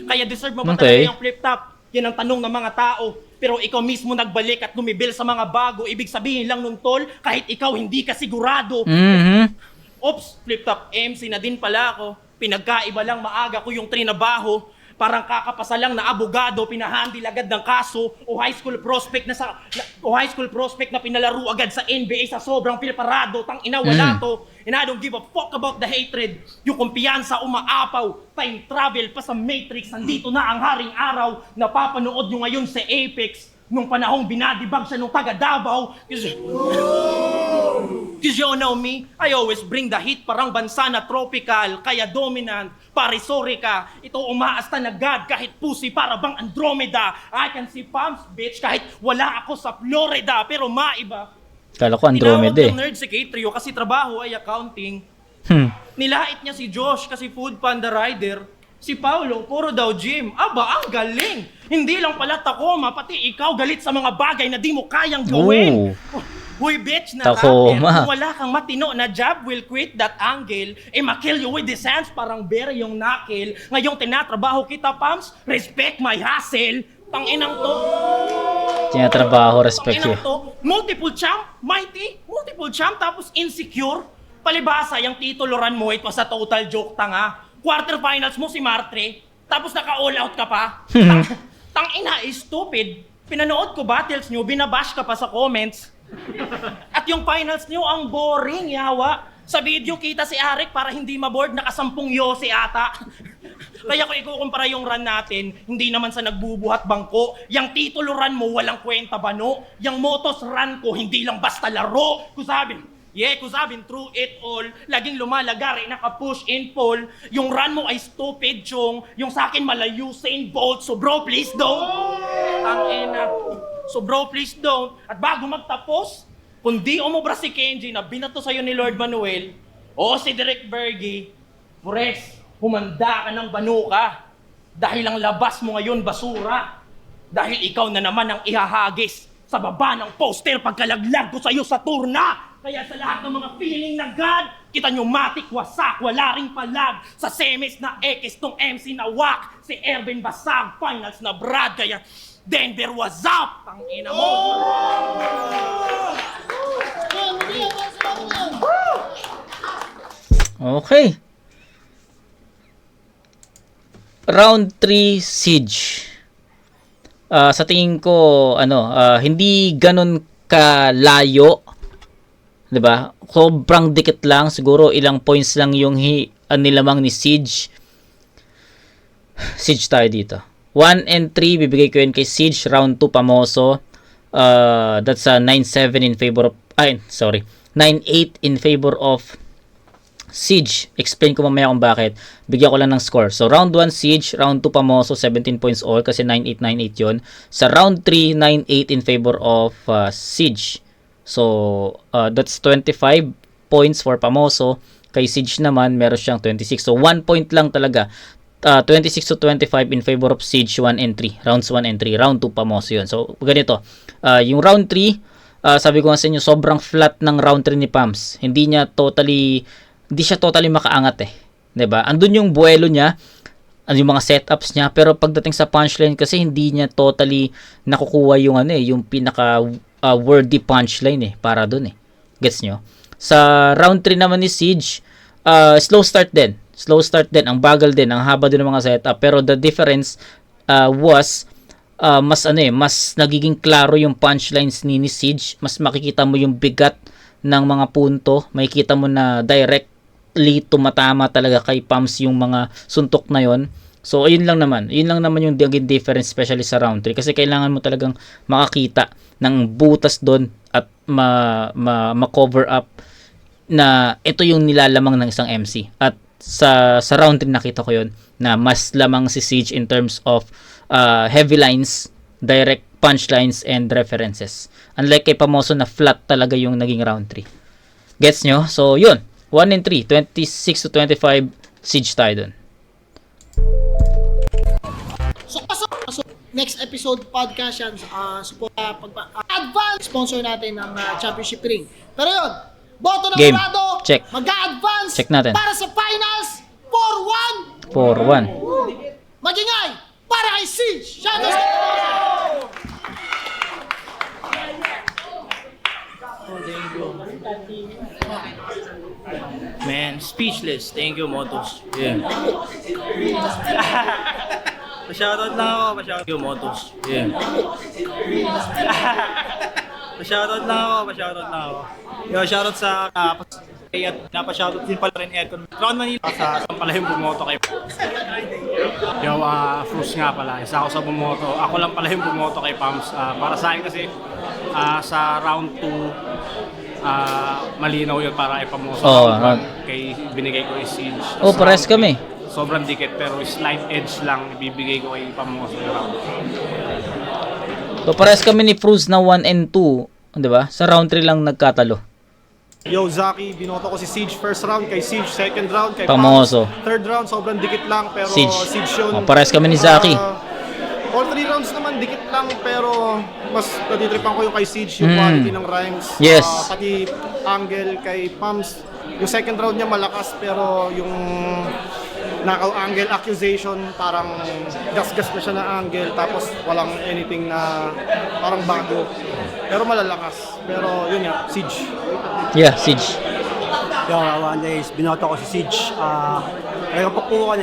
kaya deserve mo ba Okay. talaga yung flip-top? Yan ang tanong ng mga tao. Pero ikaw mismo nagbalik at gumibil sa mga bago. Ibig sabihin lang nun, tol, kahit ikaw hindi ka sigurado. Oops, flip-top MC na din pala ako. Pinagkaiba lang maaga ko yung trinabaho. Parang kakapasa lang na abogado, pinahandle agad ng kaso, o high school prospect na pinalaro agad sa NBA sa sobrang pilparado. Tang ina, wala to. And I don't give a fuck about the hatred. Yung kumpiyansa umaapaw, time travel pa sa Matrix. Nandito na ang haring araw. Napapanood nyo ngayon sa Apex. Nung panahong binadibag siya nung taga Davao. Cause you know me, I always bring the heat, parang bansa na tropical, kaya dominant. Pare, sorry ka, ito umaasta na God kahit pusi para bang Andromeda. I can see palms, bitch, kahit wala ako sa Florida, pero maiba. Kala ko Andromeda Tinawag eh. ng nerd si Katrio kasi trabaho ay accounting. Nilait niya si Josh kasi food panda rider. Si Paulo, puro daw gym. Aba, ang galing! Hindi lang pala Tacoma, pati ikaw galit sa mga bagay na di mo kayang gawin. Huy, bitch, na Tacoma. Kung wala kang matino na job will quit that angle, makill you with the sense parang bere yung knuckle. Ngayong tinatrabaho kita, Pams, respect my hustle. Tanginang to. Tinatrabaho, respect you. Tanginang to. Multiple champ, mighty, multiple champ, tapos insecure. Palibasa, yung tituloran mo, it was a total joke, tanga. Quarterfinals mo si Martre, tapos naka-all out ka pa. Tangina, stupid. Pinanood ko battles nyo, binabash ka pa sa comments. At yung finals nyo, ang boring, yawa. Sa video kita si Arik para hindi maboard, nakasampung yosi ata. Kaya kung ikukumpara yung run natin, hindi naman sa nagbubuhat bangko. Yang titulo run mo, walang kwenta ba no? Yang motos run ko, hindi lang basta laro. Kung sabing through it all, laging lumalagari, naka-push in pull. Yung run mo ay stupid, chong. Yung sa akin malayo, Usain Bolt. So bro, please don't. Tangina. So bro, please don't. At bago magtapos, kung di umubra si Kenji na binato sa'yo ni Lord Manuel, o si Derek Bergie, Pures, humanda ka ng banuka. Dahil ang labas mo ngayon basura. Dahil ikaw na naman ang ihahagis sa baba ng poster pagkalaglag ko sa'yo sa turna. Kaya sa lahat ng mga feeling na God, kita nyo matik, wasak, wala ring palag. Sa semis na X, tong MC na wak. Si Ervin Basag, finals na Brad. Kaya Denver, was up? Tangina mo. Okay. Round 3 Siege. Sa tingin ko, hindi ganun kalayo. 'Di ba? Sobrang dikit lang, siguro ilang points lang yung nilamang ni Siege. Siege tayo dito. 1 and 3 bibigay ko yun kay Siege. Round 2 Pamoso. That's a 9-7 in favor of 9-8 in favor of Siege. Explain ko mamaya kung bakit. Bigyan ko lang ng score. So round 1 Siege, round 2 Pamoso 17 points all kasi 9-8 9-8 'yon. Sa round 3 9-8 in favor of Siege. So, that's 25 points for Pamoso. Kay Siege naman, meron siyang 26. So, 1 point lang talaga. 26 to 25 in favor of Siege 1 and 3. Rounds 1 and 3. Round 2 Pamoso yun. So, ganito. Yung round 3, sabi ko nga sa inyo, sobrang flat ng round 3 ni Pams. Hindi siya totally makaangat eh. 'Di ba? Andun yung buwelo niya, yung mga setups niya, pero pagdating sa punchline kasi hindi niya totally nakukuha yung yung pinaka worthy punchline para dun Gets nyo? Sa round 3 naman ni Siege, slow start din. Ang bagal din, ang haba din ng mga setup. Pero the difference was mas nagiging klaro yung punchlines ni Siege. Mas makikita mo yung bigat ng mga punto. Makikita mo na directly tumatama talaga kay Pams yung mga suntok na yon. So, ayun lang naman. Yun lang naman yung difference, especially sa round 3. Kasi kailangan mo talagang makakita ng butas doon at ma-cover up na ito yung nilalamang ng isang MC. At sa round 3 nakita ko yun na mas lamang si Siege in terms of heavy lines, direct punchlines, and references. Unlike kay Pamoso na flat talaga yung naging round 3. Gets nyo? So, yun. 1 and 3. 26 to 25. Siege tayo dun. next episode podcast yan, support, advance sponsor natin ng championship ring. Pero yun, boto ng Game. Dorado, Check. mag-a-advance Check natin. para sa finals 4-1. 4-1. Magingay para kay Siege. Shoutouts! Man, speechless. Thank you, Motos. Yeah. Pa-shoutout lang ako, Thank you, Motos. Yeah. pa-shoutout lang ako. Yo, shoutout sa at napa-shoutout din pala rin Aircon Crown Manila sa pala yung bumoto kay. Yo, Frus nga pala. Isa ako sa bumoto. Ako lang pala yung bumoto kay Pams. Para sa akin kasi sa round 2, malinaw yun para ipamoso. Oo, round 1, kay binigay ko is Siege. Oh, pares kami. Sobrang dikit pero slight edge lang ibibigay ko kay Pamoso yung round. So, pares kami ni Fruz na 1 and 2. Di ba? Sa round 3 lang nagkatalo. Yo, Zaki, binoto ko si Siege first round, kay Siege second round, kay Pamoso. Pams, third round, sobrang dikit lang, pero Siege. Siege yun. Oh, pares kami ni Zaki. All 3 rounds naman, dikit lang, pero mas natitripan ko yung kay Siege, yung quality ng rhymes. Yes. Pati angle kay Pams. Yung second round niya malakas, pero yung knockout angle accusation, parang gas-gas na siya na angle, tapos walang anything na parang bago. Pero malalakas. Pero yun nga, Siege. Yeah, Siege. Yo, one days, binoto ko si Siege. Kaya pagpukan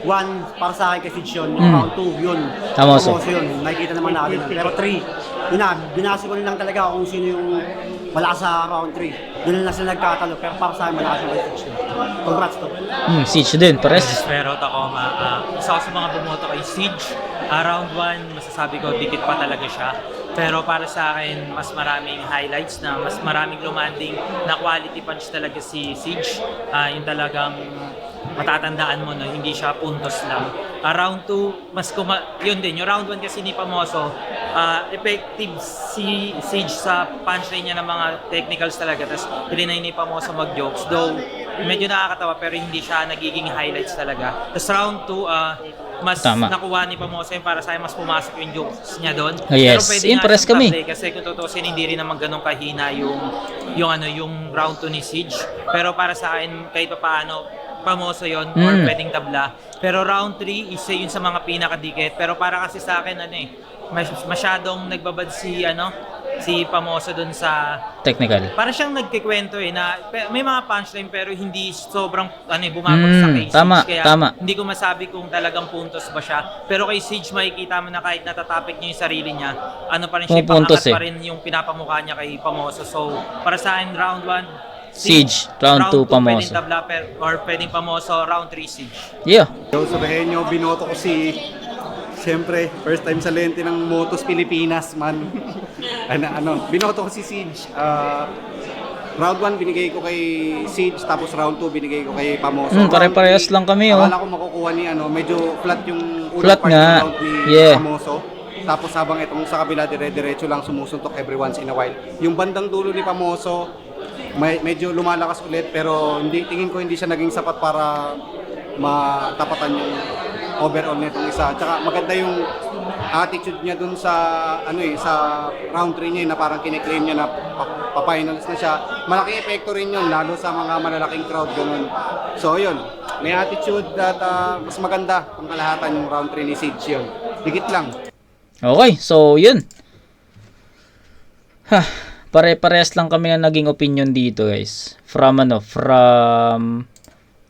one para sa akin kay Siege yun. Round 2, yun. Pamoso. Yun. Makikita naman natin. Pero 3, yun na, binasi ko rin lang talaga kung sino yung malakas sa round 3. Yun lang sila nagkatalo. Pero para sa akin, malakas yung kay Siege. Congrats to. Siege din, pares. Pero Tacoma, isa ako sa mga bumoto kay Siege. Round 1, masasabi ko, dikit pa talaga siya. Pero para sa akin, mas maraming highlights na mas maraming lumanding na quality punch talaga si Siege. Yung talagang matatandaan mo na hindi siya puntos lang. Round 2, yun din. Yung round 1 kasi ni Pamoso, effective si Siege sa punchline niya ng mga technicals talaga. Tapos hilinay ni Pamoso mag-jokes. Though, medyo nakakatawa pero hindi siya nagiging highlights talaga. Tapos round 2, mas nakuha ni Pamoso yung para sa akin, mas pumasok yung jokes niya doon. Oh, yes. Pero pwede Impress nga siyang kami. tablay kasi kung tutusin hindi rin naman ganun kahina yung round 2 ni Siege. Pero para sa akin kahit paano Pamoso yon or pwedeng tabla. Pero round 3 isa yun sa mga pinakadikit. Pero para kasi sa akin masyadong nagbabad si Pamoso dun sa Technical. para siyang nagkikwento na may mga punchline pero hindi sobrang bumabag sa kay Siege. Tama. Hindi ko masabi kung talagang puntos ba siya. Pero kay Siege makikita mo na kahit natatapik niya yung sarili niya, pa rin siya, Pupuntos pangangat pa rin yung pinapamukha niya kay Pamoso. So, para sa akin, round 1, Siege. Round 2, Pamoso. Pwedeng tabla or pwedeng Pamoso, round 3, Siege. Yeah. Yo, sabihin nyo, binoto ko si... Siyempre, first time sa lente ng Motos Pilipinas, man. Binoto ko si Siege. Round 1 binigay ko kay Siege, tapos round 2 binigay ko kay Pamoso. Pare-parehas lang kami, oh. Akala ko makukuha ni medyo flat yung Flat part nga. ng round ni Yeah. Pamoso. Tapos habang itong sa kabila, dire-diretso lang sumusuntok every once in a while. Yung bandang dulo ni Pamoso, medyo lumalakas ulit, pero tingin ko hindi siya naging sapat para matapatan yung overall nitong isa. Tsaka maganda yung attitude niya dun sa sa round 3 niya na parang kine-claim niya na pa-finals na siya. Malaking epekto rin yun lalo sa mga malalaking crowd ganun. So yun, may attitude that mas maganda ang kalahatan yung round 3 ni Siege yun. Dikit lang. Okay, so yun. Pare-parehas lang kami na naging opinion dito, guys. From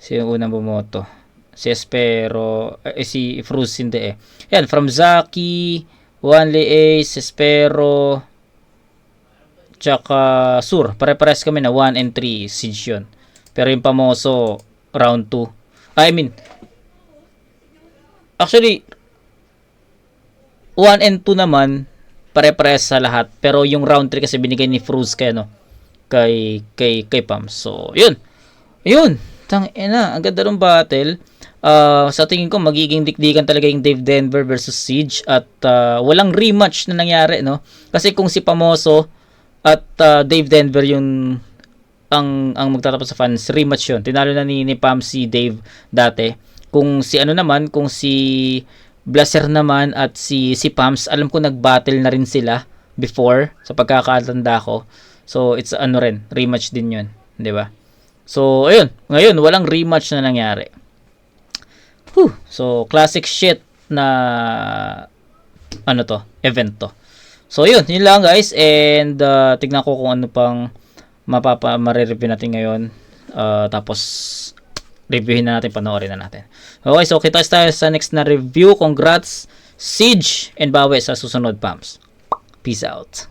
sino unang bumoto? Si Espero, si Fruz hindi Yan, from Zaki, Wanli Ace, Espero, tsaka Sur. Pare-parehas kami na 1 and 3 Siege yun. Pero yung Pamoso, round 2. Actually, 1 and 2 naman, pare-parehas sa lahat. Pero yung round 3 kasi binigay ni Fruz kay Pam. So, yun. Ang ganda ng battle. Sa tingin ko magiging dikdikan talaga yung Dave Denver versus Siege at walang rematch na nangyari, no? Kasi kung si Pamoso at Dave Denver yung ang magtatapos sa fans, rematch yun. Tinalo na ni Pam si Dave dati. Kung si Blazer naman at si Pams, alam ko nag-battle na rin sila before sa pagkakatanda ko. So it's ano rin, rematch din 'yun, 'di ba? So ayun, ngayon walang rematch na nangyari. So classic shit na ano to, event to. So yun lang guys, and tignan ko kung ano pang marereview natin ngayon. Tapos reviewin na natin, panoorin na natin. Okay, so kita tayo sa next na review. Congrats Siege and bawi sa susunod, Pams. Peace out.